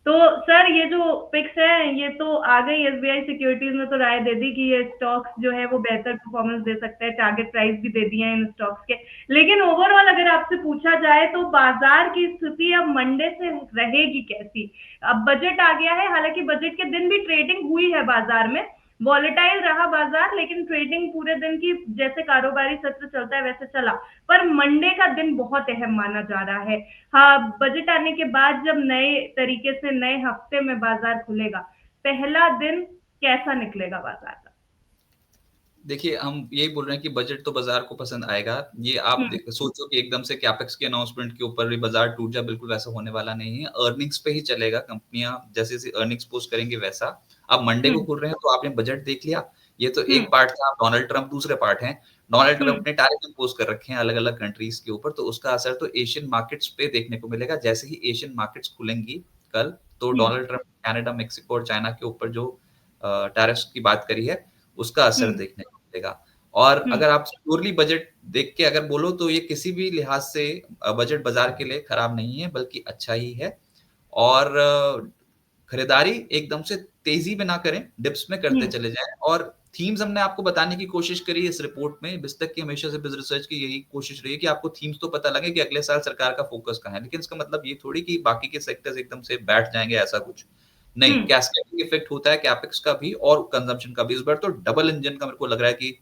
तो सर ये जो पिक्स है ये तो आ गई, एसबीआई सिक्योरिटीज ने तो राय दे दी कि ये स्टॉक्स जो है वो बेहतर परफॉर्मेंस दे सकते हैं, टारगेट प्राइस भी दे दिए हैं इन स्टॉक्स के। लेकिन ओवरऑल अगर आपसे पूछा जाए तो बाजार की स्थिति अब मंडे से रहेगी कैसी? अब बजट आ गया है, हालांकि बजट के दिन भी ट्रेडिंग हुई है बाजार में, वॉलेटाइल रहा बाजार, लेकिन ट्रेडिंग पूरे दिन की जैसे कारोबारी सत्र चलता है वैसे चला। पर मंडे का दिन बहुत अहम माना जा रहा है। हाँ, बजट आने के बाद जब नए तरीके से नए हफ्ते में बाजार खुलेगा, पहला दिन कैसा निकलेगा बाजार का? देखिए, हम यही बोल रहे हैं कि बजट तो बाजार को पसंद आएगा। ये आप हम्म। सोचो कि एकदम से कैपेक्स के अनाउंसमेंट के ऊपर भी बाजार टूट जाए, बिल्कुल वैसा होने वाला नहीं है। अर्निंग्स पे ही चलेगा, कंपनियां जैसे जैसे अर्निंग्स पोस्ट करेंगे वैसा। आप मंडे को हम्म। खुल रहे हैं तो आपने बजट देख लिया, ये तो हम्म। एक पार्ट था। डोनाल्ड ट्रंप दूसरे पार्ट है। डोनाल्ड हम्म। ट्रंप ने टैरिफ इम्पोज कर रखे हैं अलग अलग कंट्रीज के ऊपर, तो उसका असर तो एशियन मार्केट्स पे देखने को मिलेगा। जैसे ही एशियन मार्केट्स खुलेंगी कल, तो हम्म। डोनाल्ड ट्रंप कनाडा, मेक्सिको और चाइना के ऊपर जो टैरिफ्स की बात करी है उसका असर हम्म। देखने को मिलेगा। और हम्म। अगर आप प्योरली बजट देख के अगर बोलो तो ये किसी भी लिहाज से बजट बाजार के लिए खराब नहीं है, बल्कि अच्छा ही है। और खरीदारी एकदम से तेजी में ना करें, डिप्स में करते हम्म। चले जाएं। और थीम्स हमने आपको बताने की कोशिश करी इस रिपोर्ट में। बिस्तक की हमेशा से बिज रिसर्च की यही कोशिश रही है कि आपको थीम्स तो पता लगे कि अगले साल सरकार का फोकस कहाँ है, लेकिन इसका मतलब ये थोड़ी कि बाकी के सेक्टर्स एकदम से बैठ जाएंगे, ऐसा कुछ नहीं। हम्म। कैस्केडिंग इफेक्ट होता है कैपेक्स का भी और कंजम्पशन का भी। इस बार तो डबल इंजन का मेरे को लग रहा है कि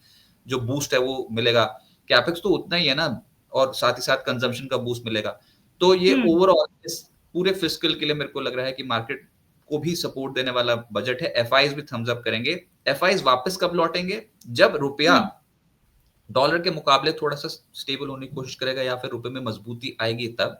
जो बूस्ट है वो मिलेगा। कैपेक्स तो उतना ही है ना, और साथ ही साथ कंजम्पशन का बूस्ट मिलेगा। तो ये हम्म। ओवरऑल इस पूरे फिस्कल के लिए मेरे को लग रहा है कि मार्केट को भी सपोर्ट देने वाला बजट है। एफआईज भी थम्स अप करेंगे। एफआईज वापस कब लौटेंगे? जब रुपया हम्म। डॉलर के मुकाबले थोड़ा सा स्टेबल होने की कोशिश करेगा या फिर रुपए में मजबूती आएगी तब।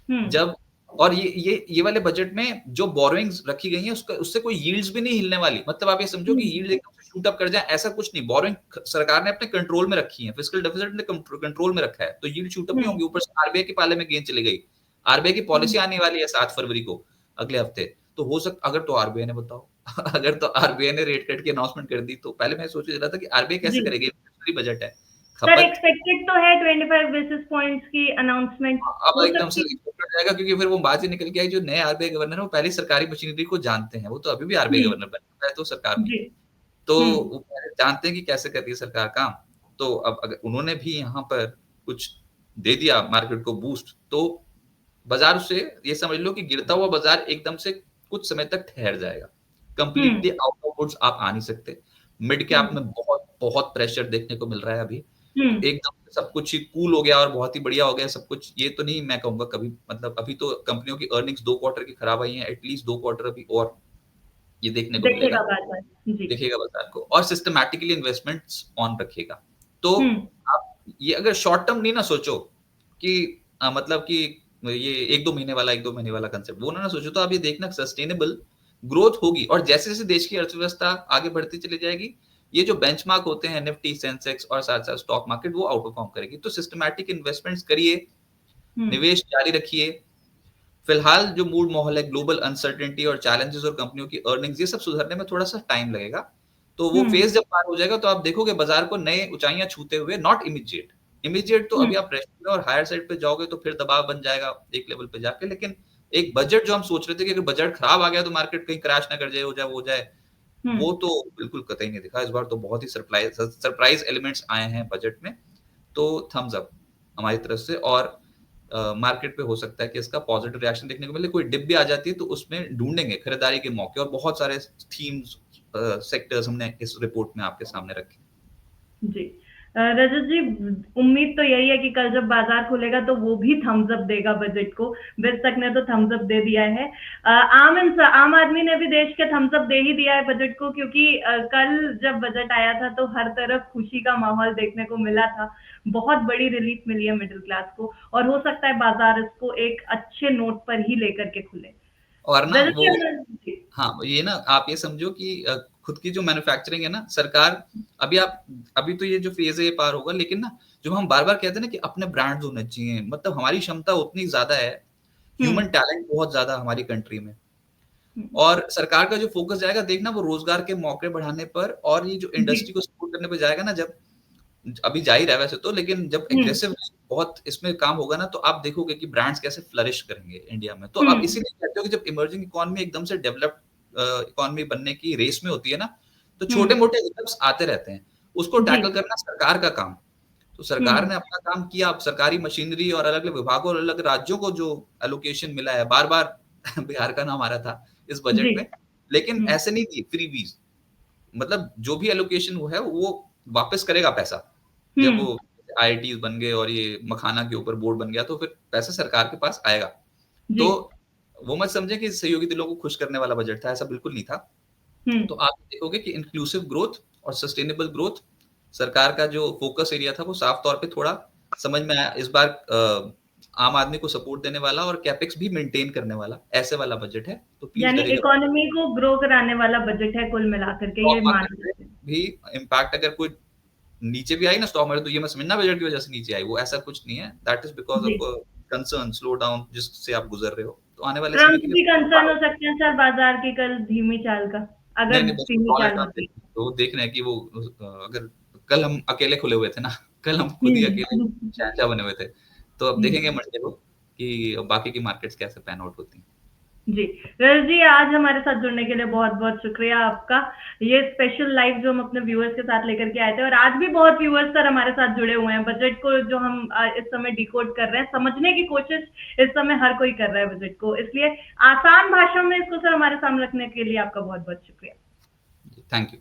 हम्म। जब और ये वाले बजट में जो बोरोइंग्स रखी गई हैं उसका उससे कोई यील्ड्स भी नहीं हिलने वाली। मतलब आप ये समझो कि हम्म। यील्ड एकदम से शूट अप कर जाए, ऐसा कुछ नहीं। बोरोइंग सरकार ने अपने कंट्रोल में रखी है, फिस्कल डेफिसिट ने कंट्रोल में रखा है, तो यील्ड शूट अप नहीं हम्म। होंगी। ऊपर से आरबीआई के पाले में गेंद चली गई। आरबीआई की हम्म। पॉलिसी आने वाली है 7 फरवरी को, अगले हफ्ते। तो हो सकता, अगर तो आरबीआई ने बताओ अगर तो आरबीआई ने रेट कट की अनाउंसमेंट कर दी, तो पहले मैं सोच रहा था कि आरबीआई जी कैसे करेगी, बजट है सर, खपत। एक्सपेक्टेड तो है 25 बेसिस पॉइंट्स की अनाउंसमेंट अब हो एकदम से सकती रिपोर्ट कर जाएगा, क्योंकि फिर वो बात ही निकल के आई, जो नए आरबीआई गवर्नर है वो पहले सरकारी मशीनरी को जानते हैं। वो तो अभी भी है। आरबीआई गवर्नर बने है तो सरकार में, जी। तो हम्म। वो पहले जानते हैं कि कैसे करती है सरकार काम। तो अब अगर उन्होंने भी यहाँ पर कुछ दे दिया मार्केट को बूस्ट, तो बाजार से ये समझ लो कि गिरता हुआ बाजार एकदम से कुछ समय तक ठहर जाएगा। हम्म। कंप्लीटली आउट ऑफ वुड्स आप आ नहीं सकते। मिड कैप हम्म। में बहुत बहुत प्रेशर देखने को मिल रहा है अभी। हम्म। एकदम से सब कुछ ही कूल हो गया और बहुत ही बढ़िया हो गया सब कुछ, ये तो नहीं मैं कहूंगा कभी। मतलब अभी तो कंपनियों की अर्निंग्स 2 क्वार्टर की खराब आई हैं, एटलीस्ट 2 क्वार्टर अभी और ये देखने को मिलेगा, देखेगा बाजार। जी। दिखेगा बाजार को। और सिस्टमैटिकली इन्वेस्टमेंट्स ऑन रखिएगा। तो हम्म। आप ये अगर शॉर्ट टर्म नहीं ना सोचो कि मतलब कि ये 1-2 महीने वाला 1-2 महीने वाला कंसेप्ट वो ना सोचो, तो आप ये देखना सस्टेनेबल ग्रोथ होगी। और जैसे जैसे देश की अर्थव्यवस्था आगे बढ़ती चली जाएगी, ये जो बेंचमार्क होते हैं निफ्टी, सेंसेक्स और साथ साथ स्टॉक मार्केट, वो आउट परफॉर्म करेगी। तो सिस्टमैटिक इन्वेस्टमेंट्स करिए, हम्म। निवेश जारी रखिए। फिलहाल जो मूड माहौल है, ग्लोबल अनसर्टेनिटी और चैलेंजेस और कंपनियों की अर्निंग्स, ये सब सुधरने में थोड़ा सा टाइम लगेगा। तो वो हम्म। फेज जब पार हो जाएगा तो आप देखोगे बाजार को नए ऊंचाइयां छूते हुए। नॉट इमीडिएट, इमीडिएट तो हम्म। अभी आप प्रेशर में और हायर साइड पे जाओगे तो फिर दबाव बन जाएगा एक लेवल पे जाके। लेकिन एक बजट जो हम सोच रहे थे कि अगर बजट खराब आ गया तो मार्केट कहीं क्रैश ना कर जाए, हो जाए वो हो जाए, हम्म। वो तो बिल्कुल कतई नहीं दिखा। इस बार तो बहुत ही सरप्राइज एलिमेंट्स आए हैं बजट में। तो थम्स अप हमारी तरफ से। और मार्केट पे हो सकता है कि इसका पॉजिटिव रिएक्शन देखने को मिले। कोई डिप भी आ जाती है तो उसमें ढूंढेंगे खरीदारी के मौके, और बहुत सारे थीम्स, सेक्टर्स हमने इस रिपोर्ट में आपके सामने रखे। जी। रजत जी, उम्मीद तो यही है कि कल जब बाजार खुलेगा तो वो भी थम्स अप देगा बजट को। बिस्तक ने तो थम्स अप दे दिया है। आम आदमी ने भी देश के थम्स अप दे ही दिया है बजट को, क्योंकि कल जब बजट आया था तो हर तरफ खुशी का माहौल देखने को मिला था। बहुत बड़ी रिलीफ मिली है मिडिल क्लास को, और हो सकता है बाजार इसको एक अच्छे नोट पर ही लेकर के खुले। और ना रजत वो, जी। हाँ ये ना आप ये समझो कि खुद की जो मैन्युफैक्चरिंग है ना, सरकार अभी तो ये जो फेज है ये पार होगा, लेकिन ना जो हम बार बार कहते हैं ना कि अपने ब्रांड्स होने चाहिए, मतलब हमारी क्षमता उतनी ज्यादा है, हम्म। ह्यूमन टैलेंट बहुत ज्यादा हमारी कंट्री में। हम्म। और सरकार का जो फोकस जाएगा देखना वो रोजगार के मौके बढ़ाने पर, और ये जो जी। इंडस्ट्री को सपोर्ट करने पर जाएगा ना जब, अभी जा ही रहा है वैसे तो, लेकिन जब हम्म एग्रेसिव बहुत इसमें काम होगा ना, तो आप देखोगे कि ब्रांड्स कैसे फ्लरिश करेंगे इंडिया में। तो आप हम्म इसीलिए कहते हो कि जब इमर्जिंग इकोनॉमी एकदम से डेवलप्ड इकोनॉमी बनने की रेस में होती है ना, तो हम्म छोटे-मोटे हिकअप्स आते रहते हैं। उसको जी टैकल करना सरकार का काम। तो सरकार हम्म ने अपना काम किया, अब सरकारी मशीनरी और अलग-अलग विभागों और अलग राज्यों को जो एलोकेशन मिला है, बार-बार बिहार का नाम आ रहा था इस जी बजट में, लेकिन हम्म ऐसे नहीं दी फ्रीबीज़। मतलब जो भी एलोकेशन वो है, वो वापस करेगा पैसा। जब हम्म वो आईआईटीज़ बन गए और ये मखाना के ऊपर बोर्ड बन गया, तो फिर पैसा सरकार के पास आएगा। जी तो वो मत समझें कि सहयोगी दिलों को खुश करने वाला बजट था, ऐसा बिल्कुल नहीं था। हम्म तो आप देखोगे कि इंक्लूसिव ग्रोथ और सस्टेनेबल ग्रोथ सरकार का जो फोकस एरिया था, वो साफ तौर पे थोड़ा समझ में आया। इस बार आम आदमी को सपोर्ट देने वाला और कैपेक्स भी मेंटेन करने वाला, ऐसे वाला बजट है। तो प्लीज़ यानी डरिएगा इकोनॉमी को ग्रो कराने वाला बजट है कुल मिलाकर के, स्टॉक ये मान मार्केट में सकते हैं। भी इम्पैक्ट अगर कोई नीचे भी आई ना स्टॉक मार्केट, तो ये मत समझना बजट की वजह से नीचे आई, वो ऐसा कुछ नहीं है। That is because G of concern, slow down जिससे आप गुज़र रहे हो। तो आने वाले समय ट्रम्प के लिए भी कंसर्न हो सकते हैं सर बाजार की कल धीमी चाल का, नहीं, अगर नहीं, बस धीमी डोनाल्ड चाल ट्रम्प होती है। तो देख रहे हैं कि वो अगर कल हम अकेले खुले हुए थे ना, कल हम खुद ही अकेले हम्म शहंशाह बने हुए थे। तो अब देखेंगे हम्म मंडे को कि बाकी की मार्केट्स कैसे पैन आउट होती हैं। जी रजत जी, आज हमारे साथ जुड़ने के लिए बहुत बहुत शुक्रिया आपका। ये स्पेशल लाइव जो हम अपने व्यूअर्स के साथ लेकर के आए थे, और आज भी बहुत व्यूअर्स सर हमारे साथ जुड़े हुए हैं। बजट को जो हम इस समय डिकोड कर रहे हैं, समझने की कोशिश इस समय हर कोई कर रहा है बजट को, इसलिए आसान भाषा में इसको सर हमारे सामने रखने के लिए आपका बहुत बहुत शुक्रिया। जी, थैंक यू।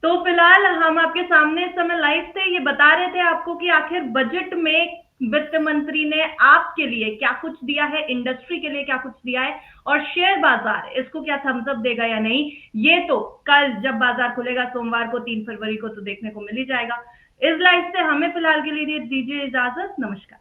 तो फिलहाल हम आपके सामने इस समय लाइव थे, ये बता रहे थे आपको कि आखिर बजट में वित्त मंत्री ने आपके लिए क्या कुछ दिया है, इंडस्ट्री के लिए क्या कुछ दिया है, और शेयर बाजार इसको क्या थम्स अप देगा या नहीं, ये तो कल जब बाजार खुलेगा सोमवार को 3 फरवरी को तो देखने को मिल ही जाएगा। इस लाइव से हमें फिलहाल के लिए दीजिए इजाजत। नमस्कार।